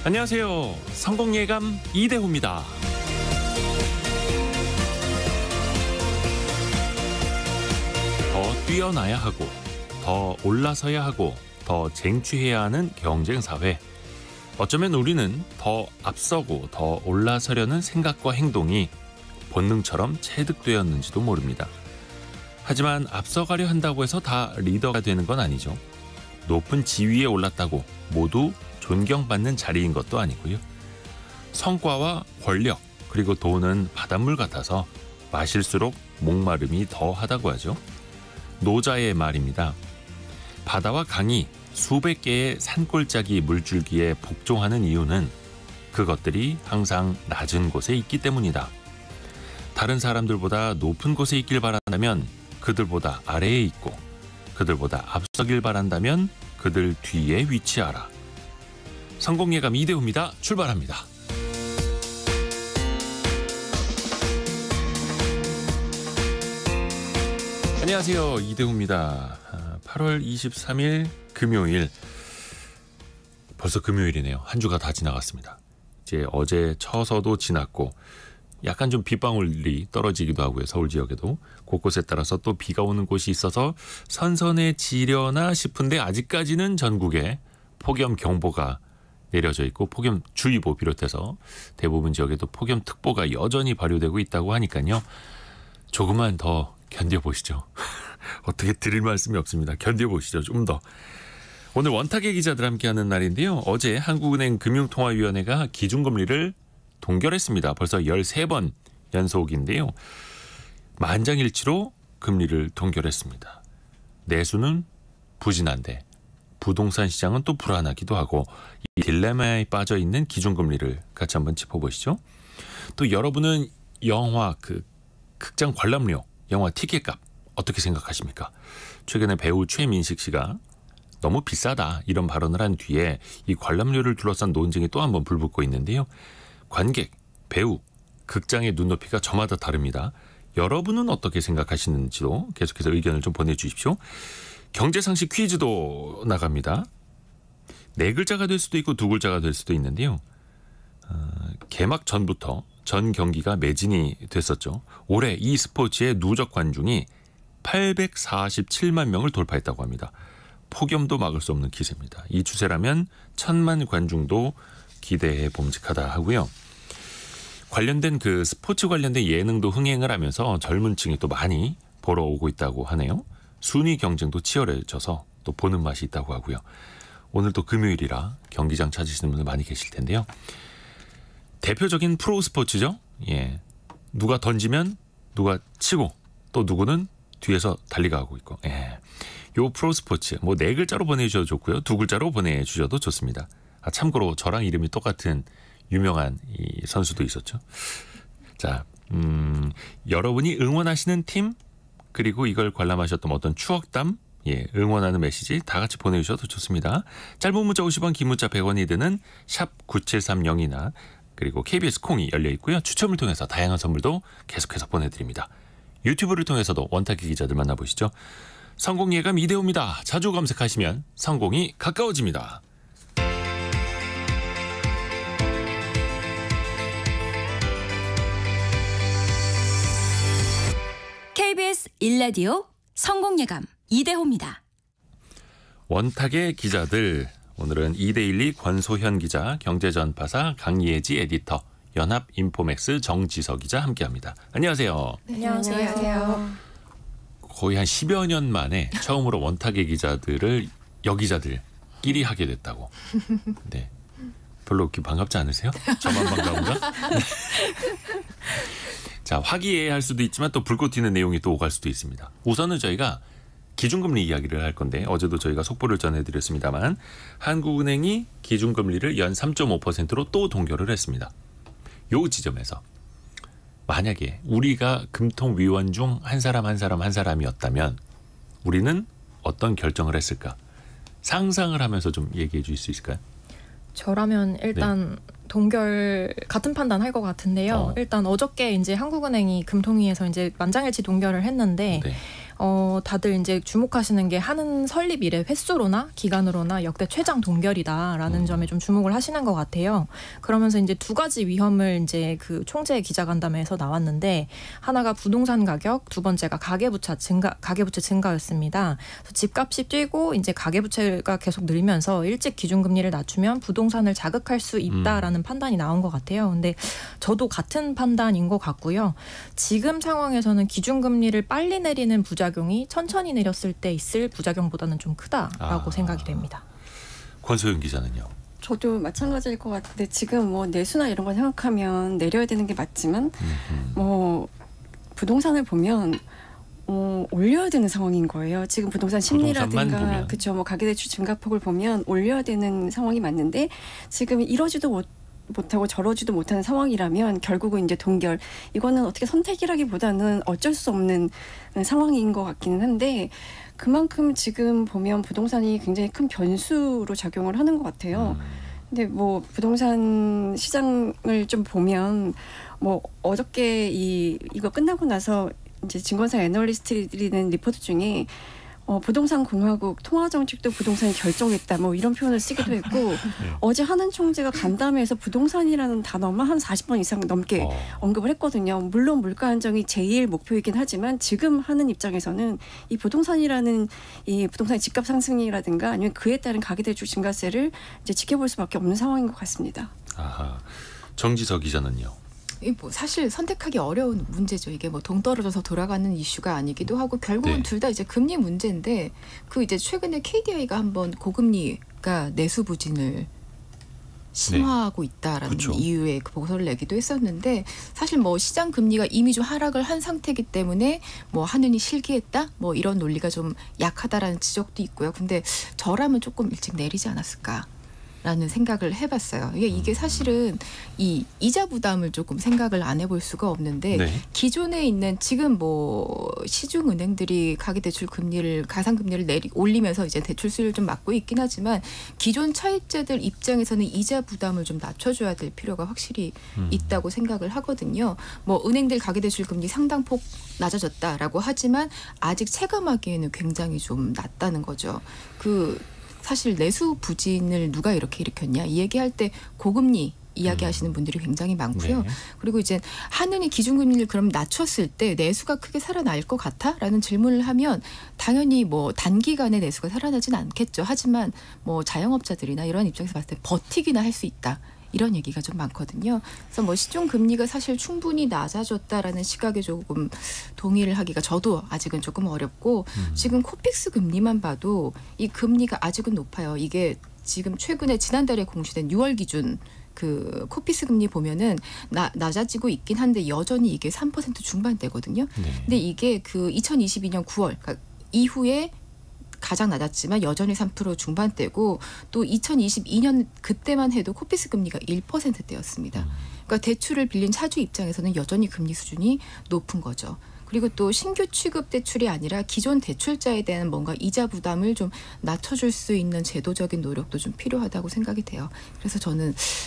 안녕하세요. 성공예감 이대호입니다. 더 뛰어나야 하고, 더 올라서야 하고, 더 쟁취해야 하는 경쟁사회. 어쩌면 우리는 더 앞서고 더 올라서려는 생각과 행동이 본능처럼 체득되었는지도 모릅니다. 하지만 앞서가려 한다고 해서 다 리더가 되는 건 아니죠. 높은 지위에 올랐다고 모두 존경받는 자리인 것도 아니고요. 성과와 권력 그리고 돈은 바닷물 같아서 마실수록 목마름이 더하다고 하죠. 노자의 말입니다. 바다와 강이 수백 개의 산골짜기 물줄기에 복종하는 이유는 그것들이 항상 낮은 곳에 있기 때문이다. 다른 사람들보다 높은 곳에 있길 바란다면 그들보다 아래에 있고, 그들보다 앞서길 바란다면 그들 뒤에 위치하라. 성공예감 이대호입니다. 출발합니다. 안녕하세요. 이대호입니다. 8월 23일 금요일. 벌써 금요일이네요. 한 주가 다 지나갔습니다. 이제 어제 쳐서도 지났고 약간 좀 빗방울이 떨어지기도 하고요. 서울 지역에도 곳곳에 따라서 또 비가 오는 곳이 있어서 선선해지려나 싶은데 아직까지는 전국에 폭염경보가 내려져 있고 폭염주의보 비롯해서 대부분 지역에도 폭염특보가 여전히 발효되고 있다고 하니까요. 조금만 더 견뎌보시죠. 어떻게 드릴 말씀이 없습니다. 견뎌보시죠. 좀 더. 오늘 원탁의 기자들 함께하는 날인데요. 어제 한국은행 금융통화위원회가 기준금리를 동결했습니다. 벌써 13번 연속인데요. 만장일치로 금리를 동결했습니다. 내수는 부진한데 부동산 시장은 또 불안하기도 하고 이 딜레마에 빠져 있는 기준금리를 같이 한번 짚어보시죠. 또 여러분은 영화 극장 관람료, 영화 티켓값 어떻게 생각하십니까? 최근에 배우 최민식 씨가 너무 비싸다 이런 발언을 한 뒤에 이 관람료를 둘러싼 논쟁이 또 한번 불붙고 있는데요. 관객, 배우, 극장의 눈높이가 저마다 다릅니다. 여러분은 어떻게 생각하시는지도 계속해서 의견을 좀 보내주십시오. 경제상식 퀴즈도 나갑니다. 4글자가 될 수도 있고 2글자가 될 수도 있는데요. 개막 전부터 전 경기가 매진이 됐었죠. 올해 이 스포츠의 누적 관중이 847만 명을 돌파했다고 합니다. 폭염도 막을 수 없는 기세입니다. 이 추세라면 1000만 관중도 기대해 봄직하다 하고요. 관련된 스포츠 관련된 예능도 흥행을 하면서 젊은 층이 또 많이 보러 오고 있다고 하네요. 순위 경쟁도 치열해져서 또 보는 맛이 있다고 하고요. 오늘 또 금요일이라 경기장 찾으시는 분들 많이 계실 텐데요. 대표적인 프로 스포츠죠. 예, 누가 던지면 누가 치고 또 누구는 뒤에서 달리가고 있고. 예, 요 프로 스포츠 4글자로 보내주셔도 좋고요. 2글자로 보내주셔도 좋습니다. 참고로 저랑 이름이 똑같은 유명한 이 선수도 있었죠. 자, 여러분이 응원하시는 팀 그리고 이걸 관람하셨던 어떤 추억담, 응원하는 메시지 다 같이 보내주셔도 좋습니다. 짧은 문자 50원, 긴 문자 100원이 드는 샵 9730이나 그리고 KBS 콩이 열려 있고요. 추첨을 통해서 다양한 선물도 계속해서 보내드립니다. 유튜브를 통해서도 원탁의 기자들 만나보시죠. 성공예감 이대호입니다. 자주 검색하시면 성공이 가까워집니다. KBS 1라디오 성공예감 이대호입니다. 원탁의 기자들, 오늘은 2대12 권소현 기자, 경제전파사 강예지 에디터, 연합인포맥스 정지석 기자 함께합니다. 안녕하세요. 네, 안녕하세요. 거의 한 10여 년 만에 처음으로 원탁의 기자들을 여기자들끼리 하게 됐다고. 네, 별로 그렇게 반갑지 않으세요? 저만 반가운가? 자, 화기애애할 수도 있지만 또 불꽃 튀는 내용이 또 오갈 수도 있습니다. 우선은 저희가 기준금리 이야기를 할 건데 어제도 저희가 속보를 전해드렸습니다만 한국은행이 기준금리를 연 3.5%로 또 동결을 했습니다. 요 지점에서 만약에 우리가 금통위원 중 한 사람이었다면 우리는 어떤 결정을 했을까? 상상을 하면서 좀 얘기해 주실 수 있을까요? 저라면 일단 동결 같은 판단 할 것 같은데요. 일단 어저께 이제 한국은행이 금통위에서 이제 만장일치 동결을 했는데 다들 이제 주목하시는 게 하는 설립 이래 횟수로나 기간으로나 역대 최장 동결이다라는 점에 좀 주목을 하시는 것 같아요. 그러면서 이제 두 가지 위험을 이제 그 총재 기자간담회에서 나왔는데 하나가 부동산 가격, 두 번째가 가계부채 증가였습니다. 그래서 집값이 뛰고 이제 가계부채가 계속 늘면서 일찍 기준금리를 낮추면 부동산을 자극할 수 있다라는 판단이 나온 것 같아요. 근데 저도 같은 판단인 것 같고요. 지금 상황에서는 기준금리를 빨리 내리는 부작용이 천천히 내렸을 때 있을 부작용보다는 좀 크다라고 생각이 됩니다. 권소영 기자는요? 저도 마찬가지일 것 같은데 지금 뭐 내수나 이런 걸 생각하면 내려야 되는 게 맞지만 뭐 부동산을 보면 올려야 되는 상황인 거예요. 지금 부동산 심리라든가 그렇죠. 뭐 가계대출 증가폭을 보면 올려야 되는 상황이 맞는데 지금 이러지도 못하고 저러지도 못하는 상황이라면 결국은 이제 동결. 이거는 어떻게 선택이라기보다는 어쩔 수 없는 상황인 것 같기는 한데 그만큼 지금 보면 부동산이 굉장히 큰 변수로 작용을 하는 것 같아요. 근데 뭐 부동산 시장을 좀 보면 뭐 어저께 이거 끝나고 나서 이제 증권사 애널리스트들이 낸 리포트 중에 부동산 공화국 통화 정책도 부동산이 결정했다 뭐 이런 표현을 쓰기도 했고 네. 어제 하는 총재가 간담회에서 부동산이라는 단어만 한 40번 이상 넘게 언급을 했거든요. 물론 물가 안정이 제일 목표이긴 하지만 지금 하는 입장에서는 이 부동산이라는 이 부동산 집값 상승이라든가 아니면 그에 따른 가계대출 증가세를 이제 지켜볼 수밖에 없는 상황인 것 같습니다. 아하. 정지석 기자는요? 뭐 사실 선택하기 어려운 문제죠. 이게 뭐 동떨어져서 돌아가는 이슈가 아니기도 하고 결국은 네. 둘 다 이제 금리 문제인데 그 이제 최근에 KDI가 한번 고금리가 내수 부진을 심화하고 있다라는 그렇죠. 이유의 그 보고서를 내기도 했었는데 사실 뭐 시장 금리가 이미 좀 하락을 한 상태이기 때문에 뭐 하느니 실기했다 뭐 이런 논리가 좀 약하다라는 지적도 있고요. 근데 저라면 조금 일찍 내리지 않았을까? 라는 생각을 해봤어요. 이게 사실은 이 이자 부담을 조금 생각을 안 해볼 수가 없는데 네. 기존에 있는 지금 뭐 시중 은행들이 가계대출 금리를 가상금리를 올리면서 이제 대출 수익을 좀 막고 있긴 하지만 기존 차입자들 입장에서는 이자 부담을 좀 낮춰줘야 될 필요가 확실히 있다고 생각을 하거든요. 뭐 은행들 가계대출 금리 상당폭 낮아졌다라고 하지만 아직 체감하기에는 굉장히 좀 낮다는 거죠. 사실 내수 부진을 누가 이렇게 일으켰냐 이 얘기할 때 고금리 이야기하시는 분들이 굉장히 많고요. 네. 그리고 이제 하느니 기준금리를 그럼 낮췄을 때 내수가 크게 살아날 것 같아? 라는 질문을 하면 당연히 뭐 단기간에 내수가 살아나진 않겠죠. 하지만 뭐 자영업자들이나 이런 입장에서 봤을 때 버티기나 할 수 있다. 이런 얘기가 좀 많거든요. 그래서 뭐 시중 금리가 사실 충분히 낮아졌다라는 시각에 조금 동의를 하기가 저도 아직은 조금 어렵고 지금 코픽스 금리만 봐도 이 금리가 아직은 높아요. 이게 지금 최근에 지난달에 공시된 6월 기준 그 코픽스 금리 보면은 낮아지고 있긴 한데 여전히 이게 3% 중반대거든요. 네. 근데 이게 그 2022년 9월 그러니까 이후에 가장 낮았지만 여전히 3% 중반대고 또 2022년 그때만 해도 코픽스 금리가 1%대였습니다. 그러니까 대출을 빌린 차주 입장에서는 여전히 금리 수준이 높은 거죠. 그리고 또 신규 취급 대출이 아니라 기존 대출자에 대한 뭔가 이자 부담을 좀 낮춰줄 수 있는 제도적인 노력도 좀 필요하다고 생각이 돼요. 그래서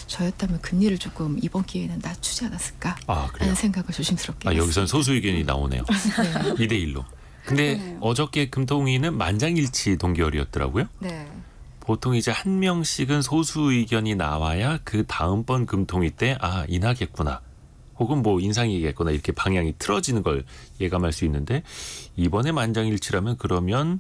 저였다면 금리를 조금 이번 기회에는 낮추지 않았을까 하는 생각을 조심스럽게 했습니다. 여기서는 소수 의견이 나오네요. 네. 2대1로. 근데 어저께 금통위는 만장일치 동결이었더라고요. 네. 보통 이제 한 명씩은 소수 의견이 나와야 그 다음번 금통위 때 인하겠구나. 혹은 뭐 인상이겠거나 이렇게 방향이 틀어지는 걸 예감할 수 있는데 이번에 만장일치라면 그러면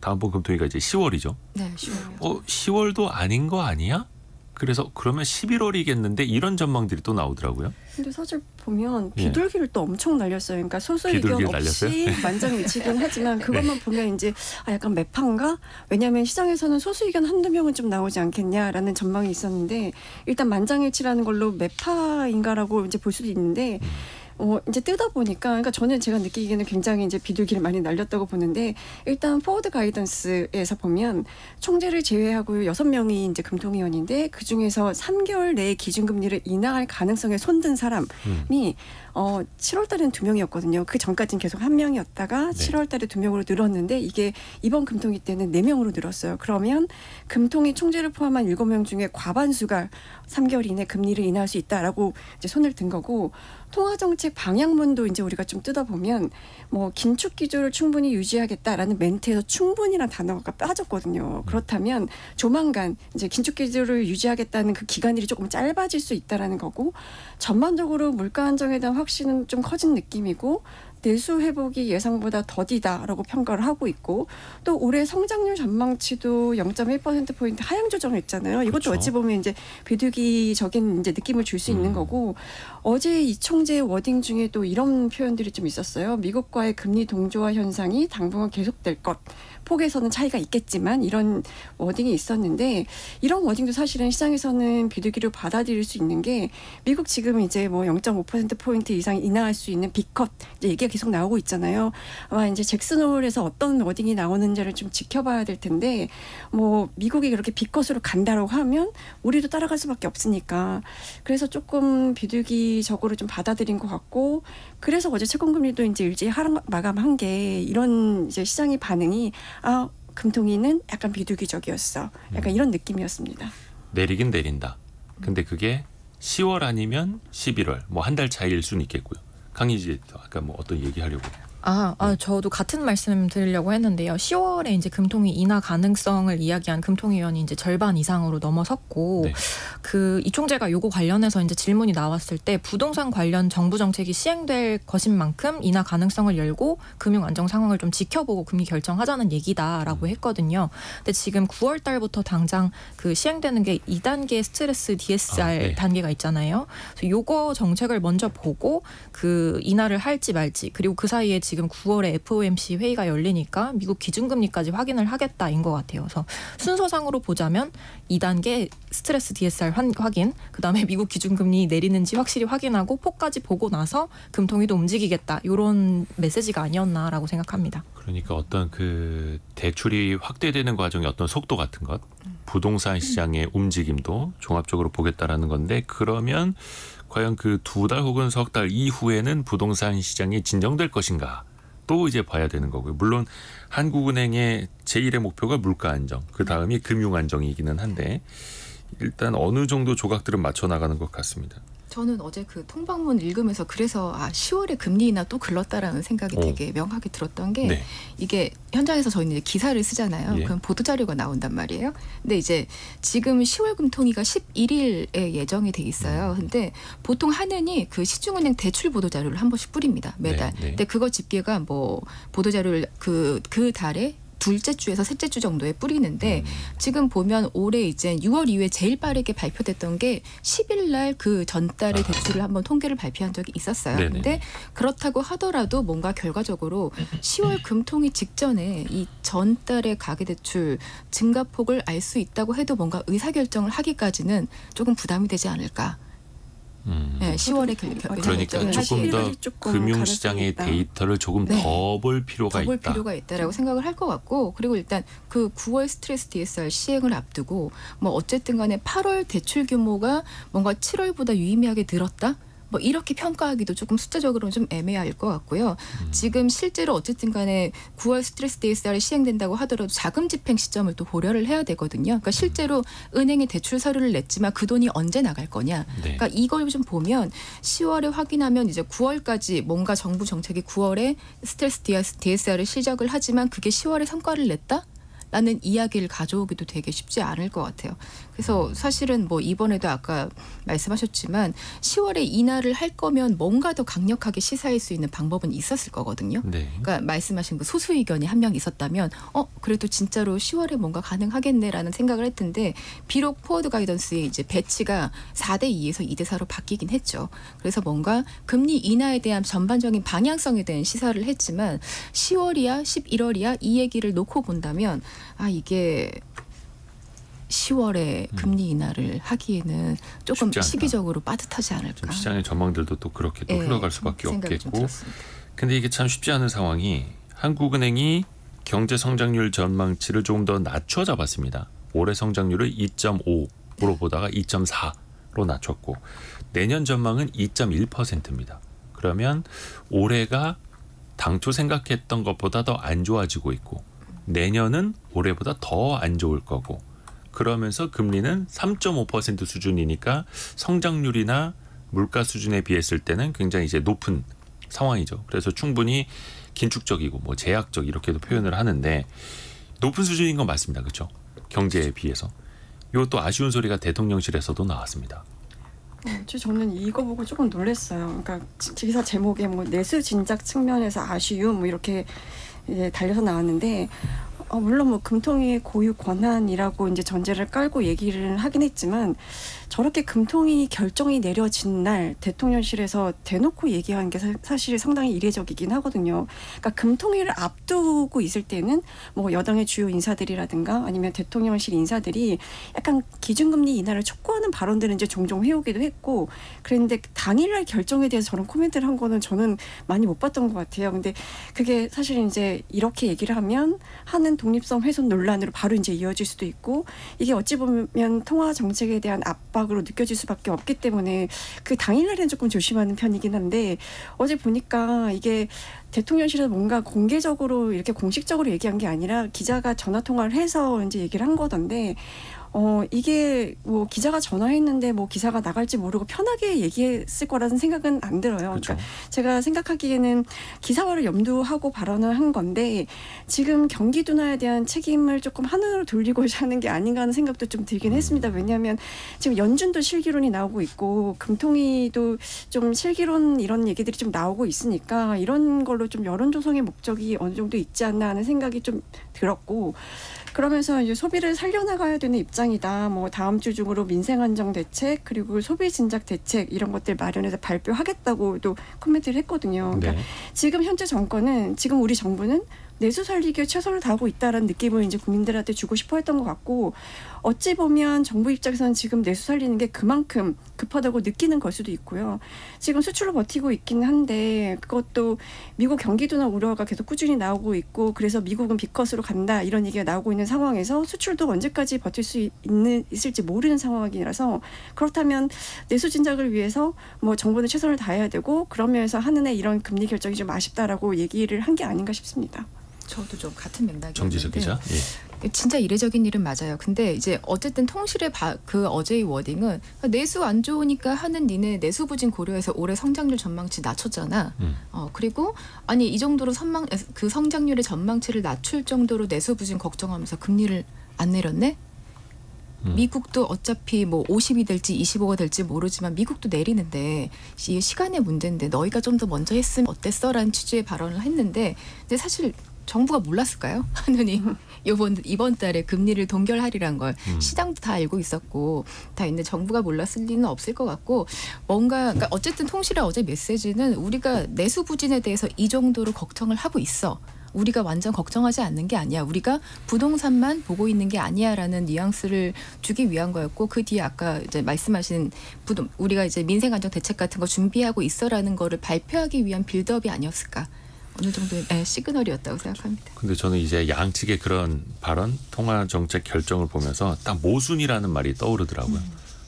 다음번 금통위가 이제 10월이죠. 네, 10월이요. 10월도 아닌 거 아니야? 그래서 그러면 11월이겠는데 이런 전망들이 또 나오더라고요. 근데 사실 보면 비둘기를 또 엄청 날렸어요. 그러니까 소수 의견 없이 만장일치긴 하지만 그것만 보면 이제 약간 매파인가? 왜냐하면 시장에서는 소수 의견 한두 명은 좀 나오지 않겠냐라는 전망이 있었는데 일단 만장일치라는 걸로 매파인가라고 이제 볼 수도 있는데 이제 뜯어 보니까, 그러니까 저는 제가 느끼기에는 굉장히 이제 비둘기를 많이 날렸다고 보는데, 일단 포워드 가이던스에서 보면 총재를 제외하고 6명이 이제 금통위원인데 그 중에서 3개월 내에 기준금리를 인하할 가능성에 손든 사람이 7월 달에는 2명이었거든요. 그 전까지는 계속 1명이었다가 7월 달에 2명으로 늘었는데 이게 이번 금통위 때는 4명으로 늘었어요. 그러면 금통위 총재를 포함한 7명 중에 과반수가 3개월 이내 금리를 인하할 수 있다라고 이제 손을 든 거고, 통화정책 정책 방향문도 이제 우리가 좀 뜯어보면 뭐 긴축 기조를 충분히 유지하겠다라는 멘트에서 충분히란 단어가 빠졌거든요. 그렇다면 조만간 이제 긴축 기조를 유지하겠다는 그 기간이 조금 짧아질 수 있다라는 거고 전반적으로 물가 안정에 대한 확신은 좀 커진 느낌이고 내수 회복이 예상보다 더디다라고 평가를 하고 있고 또 올해 성장률 전망치도 0.1%포인트 하향 조정했잖아요. 이것도 그렇죠. 어찌 보면 이제 비둘기적인 이제 느낌을 줄 수 있는 거고 어제 이 총재의 워딩 중에 또 이런 표현들이 좀 있었어요. 미국과의 금리 동조화 현상이 당분간 계속될 것. 폭에서는 차이가 있겠지만 이런 워딩이 있었는데 이런 워딩도 사실은 시장에서는 비둘기로 받아들일 수 있는 게 미국 지금 이제 뭐 0.5%포인트 이상 인하할 수 있는 B컷 이제 얘기가 계속 나오고 있잖아요. 아마 이제 잭슨홀에서 어떤 워딩이 나오는지를 좀 지켜봐야 될 텐데 뭐 미국이 그렇게 B컷으로 간다라고 하면 우리도 따라갈 수밖에 없으니까 그래서 조금 비둘기적으로 좀 받아들인 것 같고 그래서 어제 채권금리도 이제 일찍 마감한 게 이런 이제 시장의 반응이 아 금통위는 약간 비둘기적이었어. 약간 이런 느낌이었습니다. 내리긴 내린다. 근데 그게 10월 아니면 11월 뭐 한 달 차이일 수는 있겠고요. 강희지 아까 뭐 어떤 얘기하려고. 저도 같은 말씀 드리려고 했는데요. 10월에 이제 금통위 인하 가능성을 이야기한 금통위원이 이제 절반 이상으로 넘어섰고, 네. 이 총재가 요거 관련해서 이제 질문이 나왔을 때 부동산 관련 정부 정책이 시행될 것인 만큼 인하 가능성을 열고 금융 안정 상황을 좀 지켜보고 금리 결정하자는 얘기다라고 했거든요. 근데 지금 9월 달부터 당장 그 시행되는 게 2단계 스트레스 DSR 네. 단계가 있잖아요. 그래서 요거 정책을 먼저 보고 그 인하를 할지 말지 그리고 그 사이에 지금 9월에 FOMC 회의가 열리니까 미국 기준금리까지 확인을 하겠다인 것 같아요. 그래서 순서상으로 보자면 2단계 스트레스 DSR 확인, 그다음에 미국 기준금리 내리는지 확실히 확인하고 폭까지 보고 나서 금통위도 움직이겠다. 이런 메시지가 아니었나라고 생각합니다. 그러니까 어떤 그 대출이 확대되는 과정의 어떤 속도 같은 것, 부동산 시장의 움직임도 종합적으로 보겠다라는 건데 그러면 과연 그 2달 혹은 석 달 이후에는 부동산 시장이 진정될 것인가 또 이제 봐야 되는 거고요. 물론 한국은행의 제1의 목표가 물가 안정, 그 다음이 금융 안정이기는 한데 일단 어느 정도 조각들은 맞춰 나가는 것 같습니다. 저는 어제 그 통방문 읽으면서 그래서 10월에 금리 인하 또 글렀다라는 생각이 되게 명확히 들었던 게 네. 이게 현장에서 저희는 이제 기사를 쓰잖아요. 예. 그럼 보도 자료가 나온단 말이에요. 근데 이제 지금 10월 금통위가 11일에 예정이 돼 있어요. 근데 보통 하느니 그 시중은행 대출 보도 자료를 한 번씩 뿌립니다. 매달. 네, 네. 근데 그거 집계가 뭐 보도 자료를 그 달에 둘째 주에서 셋째 주 정도에 뿌리는데 지금 보면 올해 이제 6월 이후에 제일 빠르게 발표됐던 게 10일 날 그 전달의 대출을 한번 통계를 발표한 적이 있었어요. 네네. 근데 그렇다고 하더라도 뭔가 결과적으로 10월 금통위 직전에 이 전달의 가계대출 증가폭을 알 수 있다고 해도 뭔가 의사결정을 하기까지는 조금 부담이 되지 않을까. 네, 10월에 그러니까 조금 더 금융시장의 있다. 데이터를 조금 네. 더 볼 필요가 더 볼 있다. 필요가 있다라고 생각을 할 것 같고 그리고 일단 그 9월 스트레스 DSR 시행을 앞두고 뭐 어쨌든 간에 8월 대출 규모가 뭔가 7월보다 유의미하게 늘었다? 뭐 이렇게 평가하기도 조금 숫자적으로는 좀 애매할 것 같고요. 지금 실제로 어쨌든 간에 9월 스트레스 DSR이 시행된다고 하더라도 자금 집행 시점을 또 고려를 해야 되거든요. 그러니까 실제로 은행이 대출 서류를 냈지만 그 돈이 언제 나갈 거냐. 네. 그러니까 이걸 좀 보면 10월에 확인하면 이제 9월까지 뭔가 정부 정책이 9월에 스트레스 DSR을 시작을 하지만 그게 10월에 성과를 냈다? 라는 이야기를 가져오기도 되게 쉽지 않을 것 같아요. 그래서 사실은 뭐 이번에도 아까 말씀하셨지만 10월에 인하를 할 거면 뭔가 더 강력하게 시사할 수 있는 방법은 있었을 거거든요. 네. 그러니까 말씀하신 그 소수 의견이 한 명 있었다면 그래도 진짜로 10월에 뭔가 가능하겠네라는 생각을 했는데 비록 포워드 가이던스의 이제 배치가 4대 2에서 2대 4로 바뀌긴 했죠. 그래서 뭔가 금리 인하에 대한 전반적인 방향성에 대한 시사를 했지만 10월이야 11월이야 이 얘기를 놓고 본다면 이게 10월에 금리 인하를 하기에는 조금 쉽지 않다. 시기적으로 빠듯하지 좀 않을까. 시장의 전망들도 또 그렇게 또 흘러갈 수밖에 생각이 좀 없겠고. 들었습니다. 근데 이게 참 쉽지 않은 상황이 한국은행이 경제 성장률 전망치를 조금 더 낮춰 잡았습니다. 올해 성장률을 2.5로 보다가 2.4로 낮췄고 내년 전망은 2.1%입니다. 그러면 올해가 당초 생각했던 것보다 더 안 좋아지고 있고 내년은 올해보다 더 안 좋을 거고 그러면서 금리는 3.5% 수준이니까 성장률이나 물가 수준에 비했을 때는 굉장히 이제 높은 상황이죠. 그래서 충분히 긴축적이고 뭐 제약적 이렇게도 표현을 하는데 높은 수준인 건 맞습니다. 그렇죠? 경제에 비해서. 이것도 아쉬운 소리가 대통령실에서도 나왔습니다. 저는 이거 보고 조금 놀랐어요. 그러니까 기사 제목에 뭐 내수 진작 측면에서 아쉬움 뭐 이렇게 이제 달려서 나왔는데 물론 뭐 금통위의 고유 권한이라고 이제 전제를 깔고 얘기를 하긴 했지만 저렇게 금통위 결정이 내려진 날 대통령실에서 대놓고 얘기한 게 사실 상당히 이례적이긴 하거든요. 그러니까 금통위를 앞두고 있을 때는 뭐 여당의 주요 인사들이라든가 아니면 대통령실 인사들이 약간 기준금리 인하를 촉구하는 발언들은 이제 종종 해오기도 했고 그랬는데 당일날 결정에 대해서 저런 코멘트를 한 거는 저는 많이 못 봤던 것 같아요. 근데 그게 사실 이제 이렇게 얘기를 하면 하는 독립성 훼손 논란으로 바로 이제 이어질 수도 있고 이게 어찌 보면 통화 정책에 대한 압박으로 느껴질 수밖에 없기 때문에 그 당일날에는 조금 조심하는 편이긴 한데 어제 보니까 이게 대통령실에서 뭔가 공개적으로 이렇게 공식적으로 얘기한 게 아니라 기자가 전화 통화를 해서 이제 얘기를 한 거던데 이게 뭐 기자가 전화했는데 뭐 기사가 나갈지 모르고 편하게 얘기했을 거라는 생각은 안 들어요. 그렇죠. 그러니까 제가 생각하기에는 기사화를 염두하고 발언을 한 건데 지금 경기 둔화에 대한 책임을 조금 하늘로 돌리고자 하는 게 아닌가 하는 생각도 좀 들긴 했습니다. 왜냐하면 지금 연준도 실기론이 나오고 있고 금통위도 좀 실기론 이런 얘기들이 좀 나오고 있으니까 이런 걸로 좀 여론 조성의 목적이 어느 정도 있지 않나 하는 생각이 좀 들었고 그러면서 이제 소비를 살려나가야 되는 입장이다. 뭐 다음 주 중으로 민생 안정 대책 그리고 소비 진작 대책 이런 것들 마련해서 발표하겠다고도 코멘트를 했거든요. 그러니까 지금 현재 정권은 지금 우리 정부는 내수 살리기에 최선을 다하고 있다라는 느낌을 이제 국민들한테 주고 싶어 했던 것 같고 어찌 보면 정부 입장에서는 지금 내수 살리는 게 그만큼 급하다고 느끼는 걸 수도 있고요. 지금 수출로 버티고 있긴 한데 그것도 미국 경기 둔화 우려가 계속 꾸준히 나오고 있고 그래서 미국은 B컷으로 간다 이런 얘기가 나오고 있는 상황에서 수출도 언제까지 버틸 수 있을지 모르는 상황이라서 그렇다면 내수 진작을 위해서 뭐 정부는 최선을 다해야 되고 그런 면에서 하는 해 이런 금리 결정이 좀 아쉽다라고 얘기를 한 게 아닌가 싶습니다. 저도 좀 같은 맥락이었는데 정지석 기자. 예. 진짜 이례적인 일은 맞아요. 근데 이제 어쨌든 통실의 그 어제의 워딩은 내수 안 좋으니까 하는 니네 내수 부진 고려해서 올해 성장률 전망치 낮췄잖아. 그리고 아니 이 정도로 그 성장률의 전망치를 낮출 정도로 내수 부진 걱정하면서 금리를 안 내렸네. 미국도 어차피 뭐 50이 될지 25가 될지 모르지만 미국도 내리는데 이 시간의 문제인데 너희가 좀 더 먼저 했으면 어땠어라는 취지의 발언을 했는데 근데 사실 정부가 몰랐을까요? 하느니 이번 달에 금리를 동결하리란 걸 시장도 다 알고 있었고 다 있는데 정부가 몰랐을 리는 없을 것 같고 그러니까 어쨌든 통실의 어제 메시지는 우리가 내수 부진에 대해서 이 정도로 걱정을 하고 있어. 우리가 완전 걱정하지 않는 게 아니야. 우리가 부동산만 보고 있는 게 아니야라는 뉘앙스를 주기 위한 거였고 그 뒤에 아까 이제 말씀하신 우리가 이제 민생 안정 대책 같은 거 준비하고 있어라는 거를 발표하기 위한 빌드업이 아니었을까. 어느 정도의 시그널이었다고 생각합니다. 근데 저는 이제 양측의 그런 발언, 통화 정책 결정을 보면서 딱 모순이라는 말이 떠오르더라고요.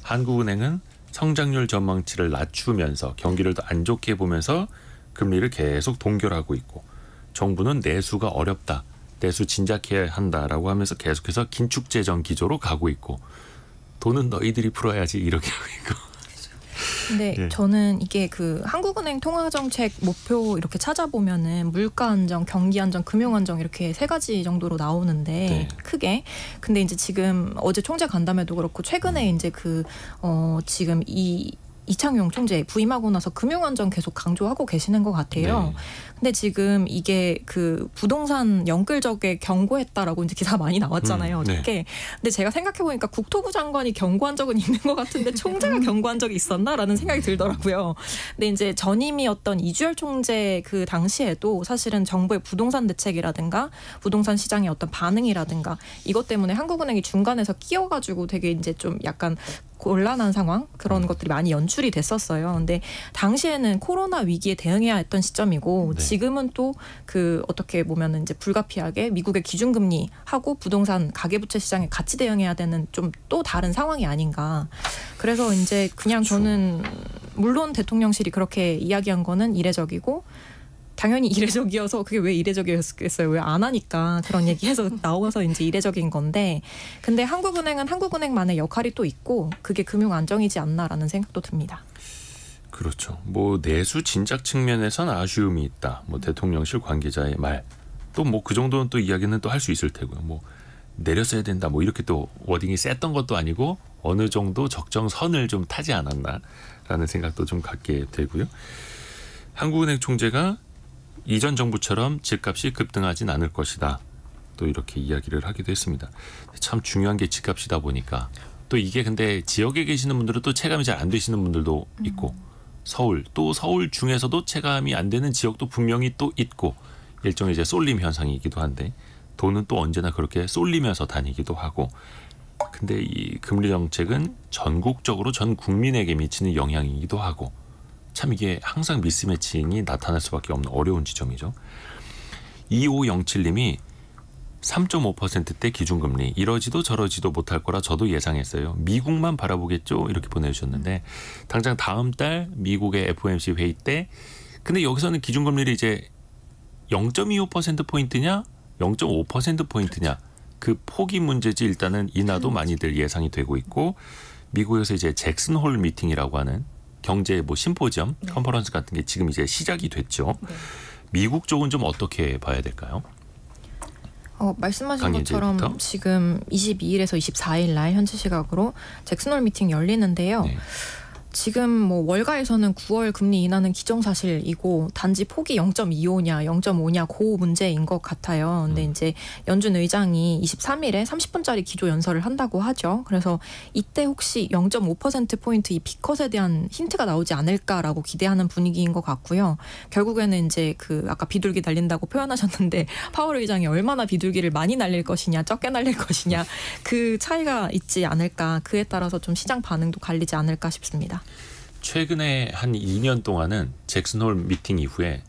한국은행은 성장률 전망치를 낮추면서 경기를 더 안 좋게 보면서 금리를 계속 동결하고 있고 정부는 내수가 어렵다. 내수 진작해야 한다라고 하면서 계속해서 긴축 재정 기조로 가고 있고 돈은 너희들이 풀어야지 이렇게 하고 있고. 근데 예. 저는 이게 그 한국은행 통화정책 목표 이렇게 찾아보면은 물가 안정, 경기 안정, 금융 안정 이렇게 세 가지 정도로 나오는데 네. 크게. 근데 이제 지금 어제 총재 간담회도 그렇고 최근에 이제 지금 이창용 총재 부임하고 나서 금융 안정 계속 강조하고 계시는 것 같아요. 네. 근데 지금 이게 그 부동산 연끌적에 경고했다라고 이제 기사 많이 나왔잖아요. 네. 어저께. 근데 제가 생각해 보니까 국토부 장관이 경고한 적은 있는 것 같은데 총재가 경고한 적이 있었나라는 생각이 들더라고요. 근데 이제 전임이었던 이주열 총재 그 당시에도 사실은 정부의 부동산 대책이라든가 부동산 시장의 어떤 반응이라든가 이것 때문에 한국은행이 중간에서 끼어가지고 되게 이제 좀 약간 곤란한 상황 그런 것들이 많이 연출이 됐었어요. 근데 당시에는 코로나 위기에 대응해야 했던 시점이고 네. 지금은 또 그 어떻게 보면은 이제 불가피하게 미국의 기준금리 하고 부동산 가계부채 시장에 같이 대응해야 되는 좀 또 다른 상황이 아닌가. 그래서 이제 그냥 그렇죠. 저는 물론 대통령실이 그렇게 이야기한 거는 이례적이고 당연히 이례적이어서 그게 왜 이례적이었겠어요? 왜 안 하니까 그런 얘기해서 나와서 이제 이례적인 건데 근데 한국은행은 한국은행만의 역할이 또 있고 그게 금융 안정이지 않나라는 생각도 듭니다. 그렇죠. 뭐 내수 진작 측면에선 아쉬움이 있다. 뭐 대통령실 관계자의 말. 또 뭐 그 정도는 또 이야기는 또 할 수 있을 테고요. 뭐 내렸어야 된다. 뭐 이렇게 또 워딩이 셌던 것도 아니고 어느 정도 적정선을 좀 타지 않았나라는 생각도 좀 갖게 되고요. 한국은행 총재가 이전 정부처럼 집값이 급등하진 않을 것이다. 또 이렇게 이야기를 하기도 했습니다. 참 중요한 게 집값이다 보니까 또 이게 근데 지역에 계시는 분들은 또 체감이 잘 안 되시는 분들도 있고 서울 또 서울 중에서도 체감이 안 되는 지역도 분명히 또 있고 일종의 이제 쏠림 현상이기도 한데 돈은 또 언제나 그렇게 쏠리면서 다니기도 하고 근데 이 금리 정책은 전국적으로 전 국민에게 미치는 영향이기도 하고 참 이게 항상 미스매칭이 나타날 수밖에 없는 어려운 지점이죠. 2507님이 3.5%대 기준금리 이러지도 저러지도 못할 거라 저도 예상했어요. 미국만 바라보겠죠? 이렇게 보내주셨는데 당장 다음 달 미국의 FOMC 회의 때 근데 여기서는 기준금리를 이제 0.25%포인트냐 0.5%포인트냐 그 폭이 문제지 일단은 인하도 많이들 예상이 되고 있고 미국에서 이제 잭슨 홀 미팅이라고 하는 경제 뭐 심포지엄 컨퍼런스 같은 게 지금 이제 시작이 됐죠. 미국 쪽은 좀 어떻게 봐야 될까요? 말씀하신 것처럼 지금 22일에서 24일 날 현지 시각으로 잭슨홀 미팅 열리는데요. 네. 지금 뭐 월가에서는 9월 금리 인하는 기정사실이고 단지 폭이 0.25냐 0.5냐 그 문제인 것 같아요. 근데 이제 연준 의장이 23일에 30분짜리 기조 연설을 한다고 하죠. 그래서 이때 혹시 0.5%포인트 이 B컷에 대한 힌트가 나오지 않을까라고 기대하는 분위기인 것 같고요. 결국에는 이제 그 아까 비둘기 날린다고 표현하셨는데 파월 의장이 얼마나 비둘기를 많이 날릴 것이냐 적게 날릴 것이냐 그 차이가 있지 않을까 그에 따라서 좀 시장 반응도 갈리지 않을까 싶습니다. 최근에 한 2년 동안은 잭슨홀 미팅 이후에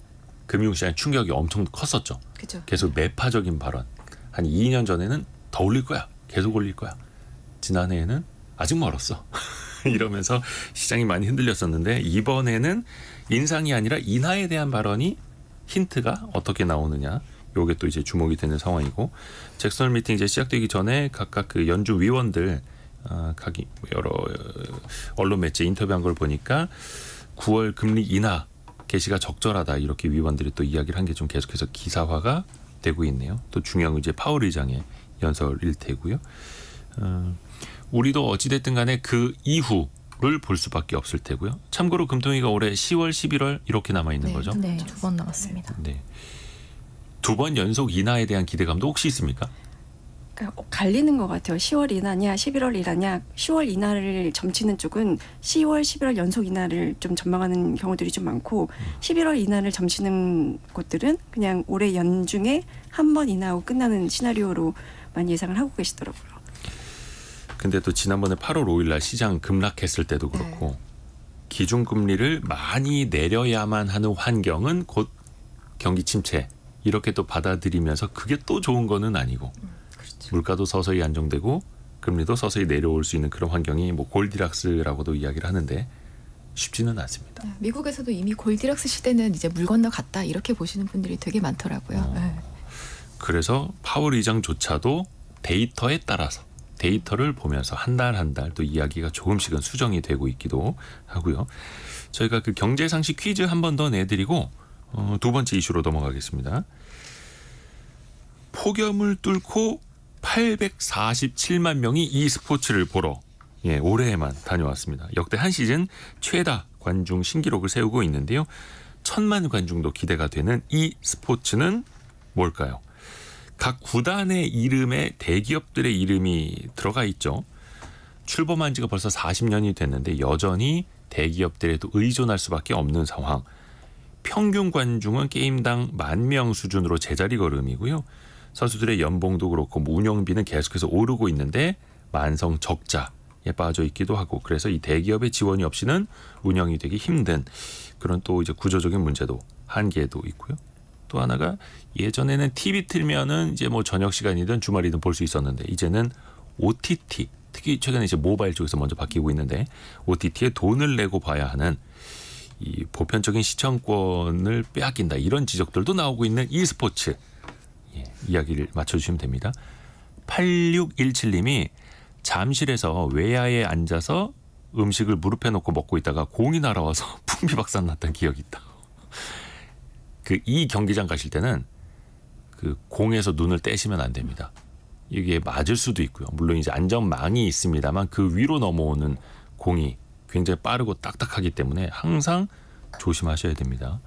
금융시장 충격이 엄청 컸었죠. 그렇죠. 계속 매파적인 발언. 한 2년 전에는 더 올릴 거야. 계속 올릴 거야. 지난해에는 아직 멀었어. 이러면서 시장이 많이 흔들렸었는데 이번에는 인상이 아니라 인하에 대한 발언이 힌트가 어떻게 나오느냐. 요게 또 이제 주목이 되는 상황이고 잭슨홀 미팅 이제 시작되기 전에 각각 그 연준 위원들 여러 언론 매체 인터뷰한 걸 보니까 9월 금리 인하 개시가 적절하다 이렇게 위원들이 또 이야기를 한 게 좀 계속해서 기사화가 되고 있네요. 또 중요한 건 이제 파월 의장의 연설일 테고요. 우리도 어찌됐든 간에 그 이후를 볼 수밖에 없을 테고요. 참고로 금통위가 올해 10월, 11월 이렇게 남아 있는 거죠. 네, 2번 남았습니다. 네. 2번 연속 인하에 대한 기대감도 혹시 있습니까? 갈리는 것 같아요. 10월 인하냐 11월 인하냐 10월 인하를 점치는 쪽은 10월 11월 연속 인하를 좀 전망하는 경우들이 좀 많고 11월 인하를 점치는 곳들은 그냥 올해 연중에 한 번 인하하고 끝나는 시나리오로 많이 예상을 하고 계시더라고요. 근데 또 지난번에 8월 5일 날 시장 급락했을 때도 그렇고 기준금리를 많이 내려야만 하는 환경은 곧 경기 침체 이렇게 또 받아들이면서 그게 또 좋은 거는 아니고 물가도 서서히 안정되고 금리도 서서히 내려올 수 있는 그런 환경이 뭐 골디락스라고도 이야기를 하는데 쉽지는 않습니다. 미국에서도 이미 골디락스 시대는 이제 물 건너갔다 이렇게 보시는 분들이 되게 많더라고요. 그래서 파월 의장조차도 데이터에 따라서 데이터를 보면서 한 달 한 달 또 이야기가 조금씩은 수정이 되고 있기도 하고요. 저희가 그 경제상식 퀴즈 한 번 더 내드리고 두 번째 이슈로 넘어가겠습니다. 폭염을 뚫고 847만 명이 이 스포츠를 보러 올해에만 다녀왔습니다. 역대 한 시즌 최다 관중 신기록을 세우고 있는데요. 1000만 관중도 기대가 되는 이 스포츠는 뭘까요? 각 구단의 이름에 대기업들의 이름이 들어가 있죠. 출범한 지가 벌써 40년이 됐는데 여전히 대기업들에도 의존할 수밖에 없는 상황. 평균 관중은 게임당 10,000명 수준으로 제자리 걸음이고요. 선수들의 연봉도 그렇고 운영비는 계속해서 오르고 있는데 만성 적자에 빠져 있기도 하고 그래서 이 대기업의 지원이 없이는 운영이 되기 힘든 그런 또 이제 구조적인 문제도 한계도 있고요. 또 하나가 예전에는 TV 틀면은 이제 뭐 저녁 시간이든 주말이든 볼 수 있었는데 이제는 OTT 특히 최근에 이제 모바일 쪽에서 먼저 바뀌고 있는데 OTT에 돈을 내고 봐야 하는 이 보편적인 시청권을 빼앗긴다 이런 지적들도 나오고 있는 e스포츠 이야기를 맞춰주시면 됩니다. 8617님이 잠실에서 외야에 앉아서 음식을 무릎에 놓고 먹고 있다가 공이 날아와서 풍비박산 났던 기억이 있다. 그 이 경기장 가실 때는 그 공에서 눈을 떼시면 안 됩니다. 이게 맞을 수도 있고요. 물론 이제 안전망이 있습니다만 그 위로 넘어오는 공이 굉장히 빠르고 딱딱하기 때문에 항상 조심하셔야 됩니다.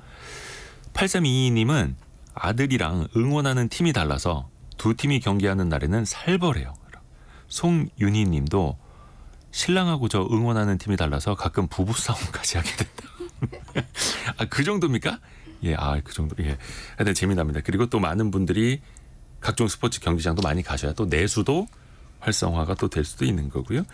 8322님은 아들이랑 응원하는 팀이 달라서 두 팀이 경기하는 날에는 살벌해요. 송윤희 님도 신랑하고 저 응원하는 팀이 달라서 가끔 부부싸움까지 하게 된다. 아, 그 정도입니까? 예, 그 정도. 예. 하여튼 재미납니다. 그리고 또 많은 분들이 각종 스포츠 경기장도 많이 가셔야 또 내수도 활성화가 또 될 수도 있는 거고요.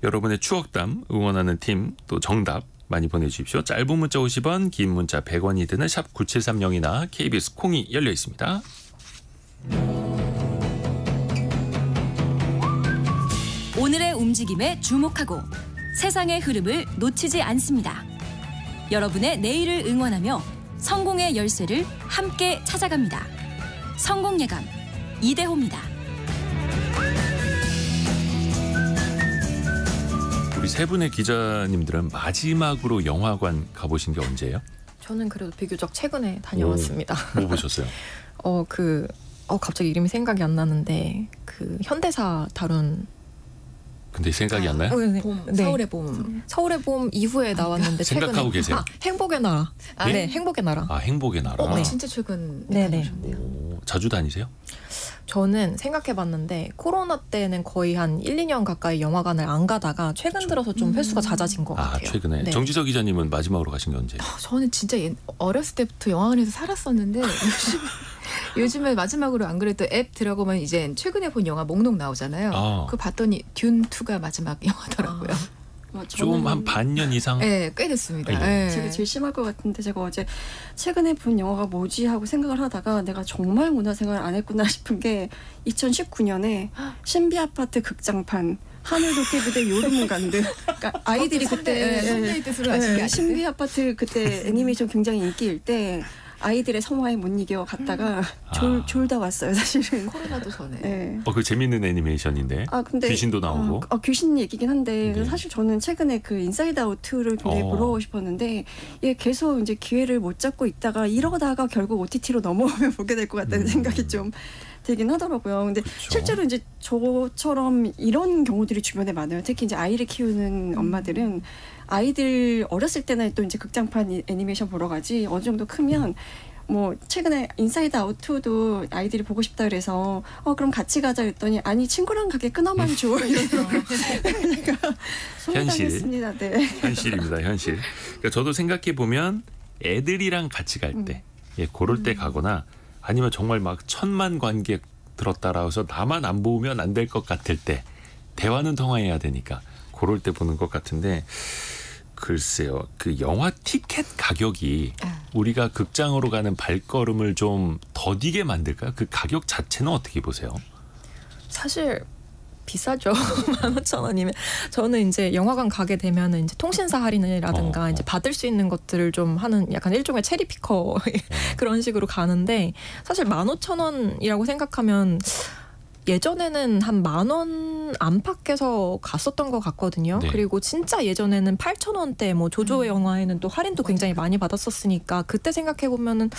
여러분의 추억담, 응원하는 팀, 또 정답 많이 보내주십시오. 짧은 문자 50원, 긴 문자 100원이 드는 샵 9730이나 KBS 콩이 열려 있습니다. 오늘의 움직임에 주목하고 세상의 흐름을 놓치지 않습니다. 여러분의 내일을 응원하며 성공의 열쇠를 함께 찾아갑니다. 성공예감 이대호입니다. 우리 세 분의 기자님들은 마지막으로 영화관 가보신 게 언제예요? 저는 그래도 비교적 최근에 다녀왔습니다. 뭐 보셨어요? 갑자기 이름이 생각이 안 나는데 그 현대사 다룬. 근데 생각이 안 나요? 봄, 네. 서울의 봄. 서울의 봄 이후에 나왔는데 생각하고 최근에. 계세요? 행복의 나라. 네? 네, 행복의 나라. 행복의 나라. 네. 진짜 최근. 네네. 자주 다니세요? 저는 생각해봤는데 코로나 때는 거의 한 1, 2년 가까이 영화관을 안 가다가 최근 들어서 좀 횟수가 잦아진 것 같아요. 최근에. 네. 정지석 기자님은 마지막으로 가신 게 언제? 저는 진짜 어렸을 때부터 영화관에서 살았었는데 요즘에 마지막으로 안 그래도 앱 들어가면 이제 최근에 본 영화 목록 나오잖아요. 그거 봤더니 듄2가 마지막 영화더라고요. 좀 한 반년 이상? 네, 꽤 됐습니다. 네. 제가 제일 심할 것 같은데 제가 어제 최근에 본 영화가 뭐지 하고 생각을 하다가 내가 정말 문화생활을 안 했구나 싶은 게 2019년에 신비 아파트 극장판 하늘 도깨비대 요르문간드. 그러니까 아이들이 그때 선데이 뜻으로 아시는 게 신비 아파트 그때 애니메이션 굉장히 인기일 때 아이들의 성화에 못 이겨 갔다가 졸다 왔어요, 사실은. 코로나도 전에. 네. 그 재밌는 애니메이션인데. 근데 귀신도 나오고. 귀신 얘기긴 한데 네. 사실 저는 최근에 그 인사이드 아웃 2를 굉장히 보러 싶었는데 이게 계속 이제 기회를 못 잡고 있다가 이러다가 결국 OTT로 넘어오면 보게 될 것 같다는 생각이 좀 들긴 하더라고요. 근데 그렇죠. 실제로 이제 저처럼 이런 경우들이 주변에 많아요. 특히 이제 아이를 키우는 엄마들은 아이들 어렸을 때는 또 이제 극장판 애니메이션 보러 가지 어느 정도 크면 뭐 최근에 인사이드 아웃 2도 아이들이 보고 싶다 그래서 그럼 같이 가자 그랬더니 아니 친구랑 가게 끊어만 줘 이러더라고요. 제가 소홀당했습니다. 네. 현실입니다. 현실. 그러니까 저도 생각해 보면 애들이랑 같이 갈 때, 그럴 때 가거나 아니면 정말 막 1000만 관객 들었다라고 해서 나만 안 보면 안 될 것 같을 때 대화는 통화해야 되니까 그럴 때 보는 것 같은데 글쎄요. 그 영화 티켓 가격이 우리가 극장으로 가는 발걸음을 좀 더디게 만들까요? 그 가격 자체는 어떻게 보세요? 사실 비싸죠. 15,000원이면. 저는 이제 영화관 가게 되면은 이제 통신사 할인이라든가 이제 받을 수 있는 것들을 좀 하는 약간 일종의 체리피커 그런 식으로 가는데 사실 15,000원이라고 생각하면 예전에는 한 10,000원 안팎에서 갔었던 것 같거든요. 네. 그리고 진짜 예전에는 8,000원대 뭐 조조 영화에는 또 할인도 굉장히 많이 받았었으니까 그때 생각해 보면은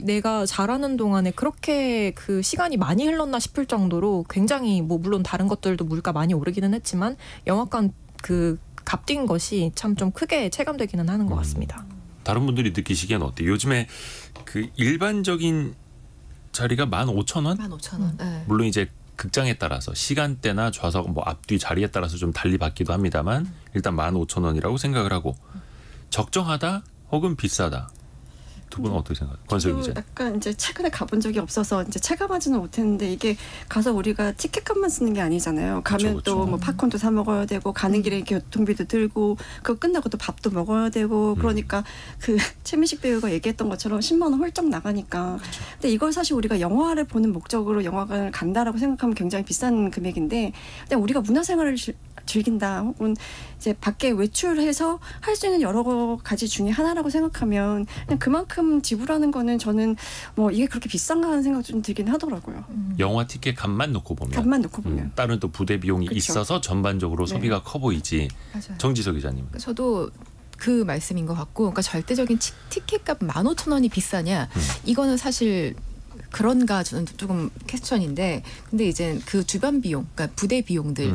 내가 잘하는 동안에 그렇게 그 시간이 많이 흘렀나 싶을 정도로 굉장히 뭐 물론 다른 것들도 물가 많이 오르기는 했지만 영화관 그 값뛴 것이 참 좀 크게 체감되기는 하는 것 같습니다. 다른 분들이 느끼시기엔 어때요? 요즘에 그 일반적인 자리가 15,000원? 15,000원. 네. 물론 이제 극장에 따라서 시간대나 좌석 뭐 앞뒤 자리에 따라서 좀 달리 받기도 합니다만 일단 15,000원이라고 생각을 하고 적정하다 혹은 비싸다. 두 분은 어떻게 생각해요? 권소영 기자. 약간 이제 최근에 가본 적이 없어서 이제 체감하지는 못했는데 이게 가서 우리가 티켓값만 쓰는 게 아니잖아요. 가면 또 뭐 팝콘도 사 먹어야 되고 가는 길에 교통비도 들고 그거 끝나고 또 밥도 먹어야 되고 그러니까 그 최민식 배우가 얘기했던 것처럼 10만 원 홀쩍 나가니까. 근데 이걸 사실 우리가 영화를 보는 목적으로 영화관을 간다라고 생각하면 굉장히 비싼 금액인데 그냥 우리가 문화생활을 즐긴다 혹은 이제 밖에 외출해서 할 수 있는 여러 가지 중에 하나라고 생각하면 그냥 그만큼 그만큼 지불하는 거는 저는 뭐 이게 그렇게 비싼가 하는 생각 좀 들긴 하더라고요. 영화 티켓 값만 놓고 보면. 값만 놓고 보면. 다른 또 부대 비용이 그쵸. 있어서 전반적으로 네. 소비가 커 보이지. 맞아요. 정지석 기자님. 저도 그 말씀인 것 같고, 그러니까 절대적인 티켓값 15,000원이 비싸냐? 이거는 사실 그런가 저는 조금 퀘스천인데, 근데 이제 그 주변 비용, 그러니까 부대 비용들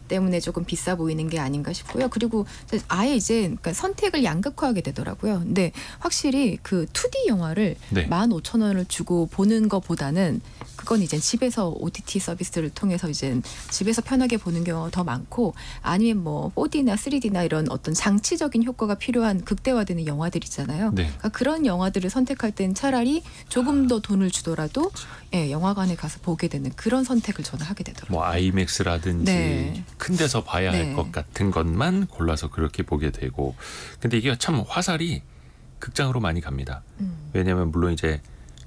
때문에 조금 비싸 보이는 게 아닌가 싶고요. 그리고 아예 이제 그러니까 선택을 양극화하게 되더라고요. 근데 확실히 그 2D 영화를 네. 15,000원을 주고 보는 것보다는 그건 이제 집에서 OTT 서비스를 통해서 이제 집에서 편하게 보는 경우가 더 많고, 아니면 뭐 4D나 3D나 이런 어떤 장치적인 효과가 필요한 극대화되는 영화들 있잖아요. 네. 그러니까 그런 영화들을 선택할 땐 차라리 조금 더 돈을 주더라도 예, 영화관에 가서 보게 되는 그런 선택을 저는 하게 되더라고요. 뭐 아이맥스라든지 네. 큰 데서 봐야 네. 할 것 같은 것만 골라서 그렇게 보게 되고. 근데 이게 참 화살이 극장으로 많이 갑니다. 왜냐하면 물론 이제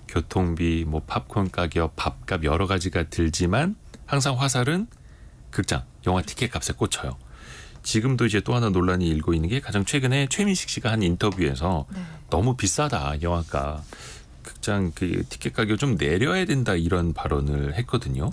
교통비, 뭐 팝콘 가격, 밥값 여러 가지가 들지만 항상 화살은 극장, 영화 티켓 값에 꽂혀요. 지금도 이제 또 하나 논란이 일고 있는 게 가장 최근에 최민식 씨가 한 인터뷰에서 네. 너무 비싸다 영화가, 극장 그 티켓 가격 좀 내려야 된다 이런 발언을 했거든요.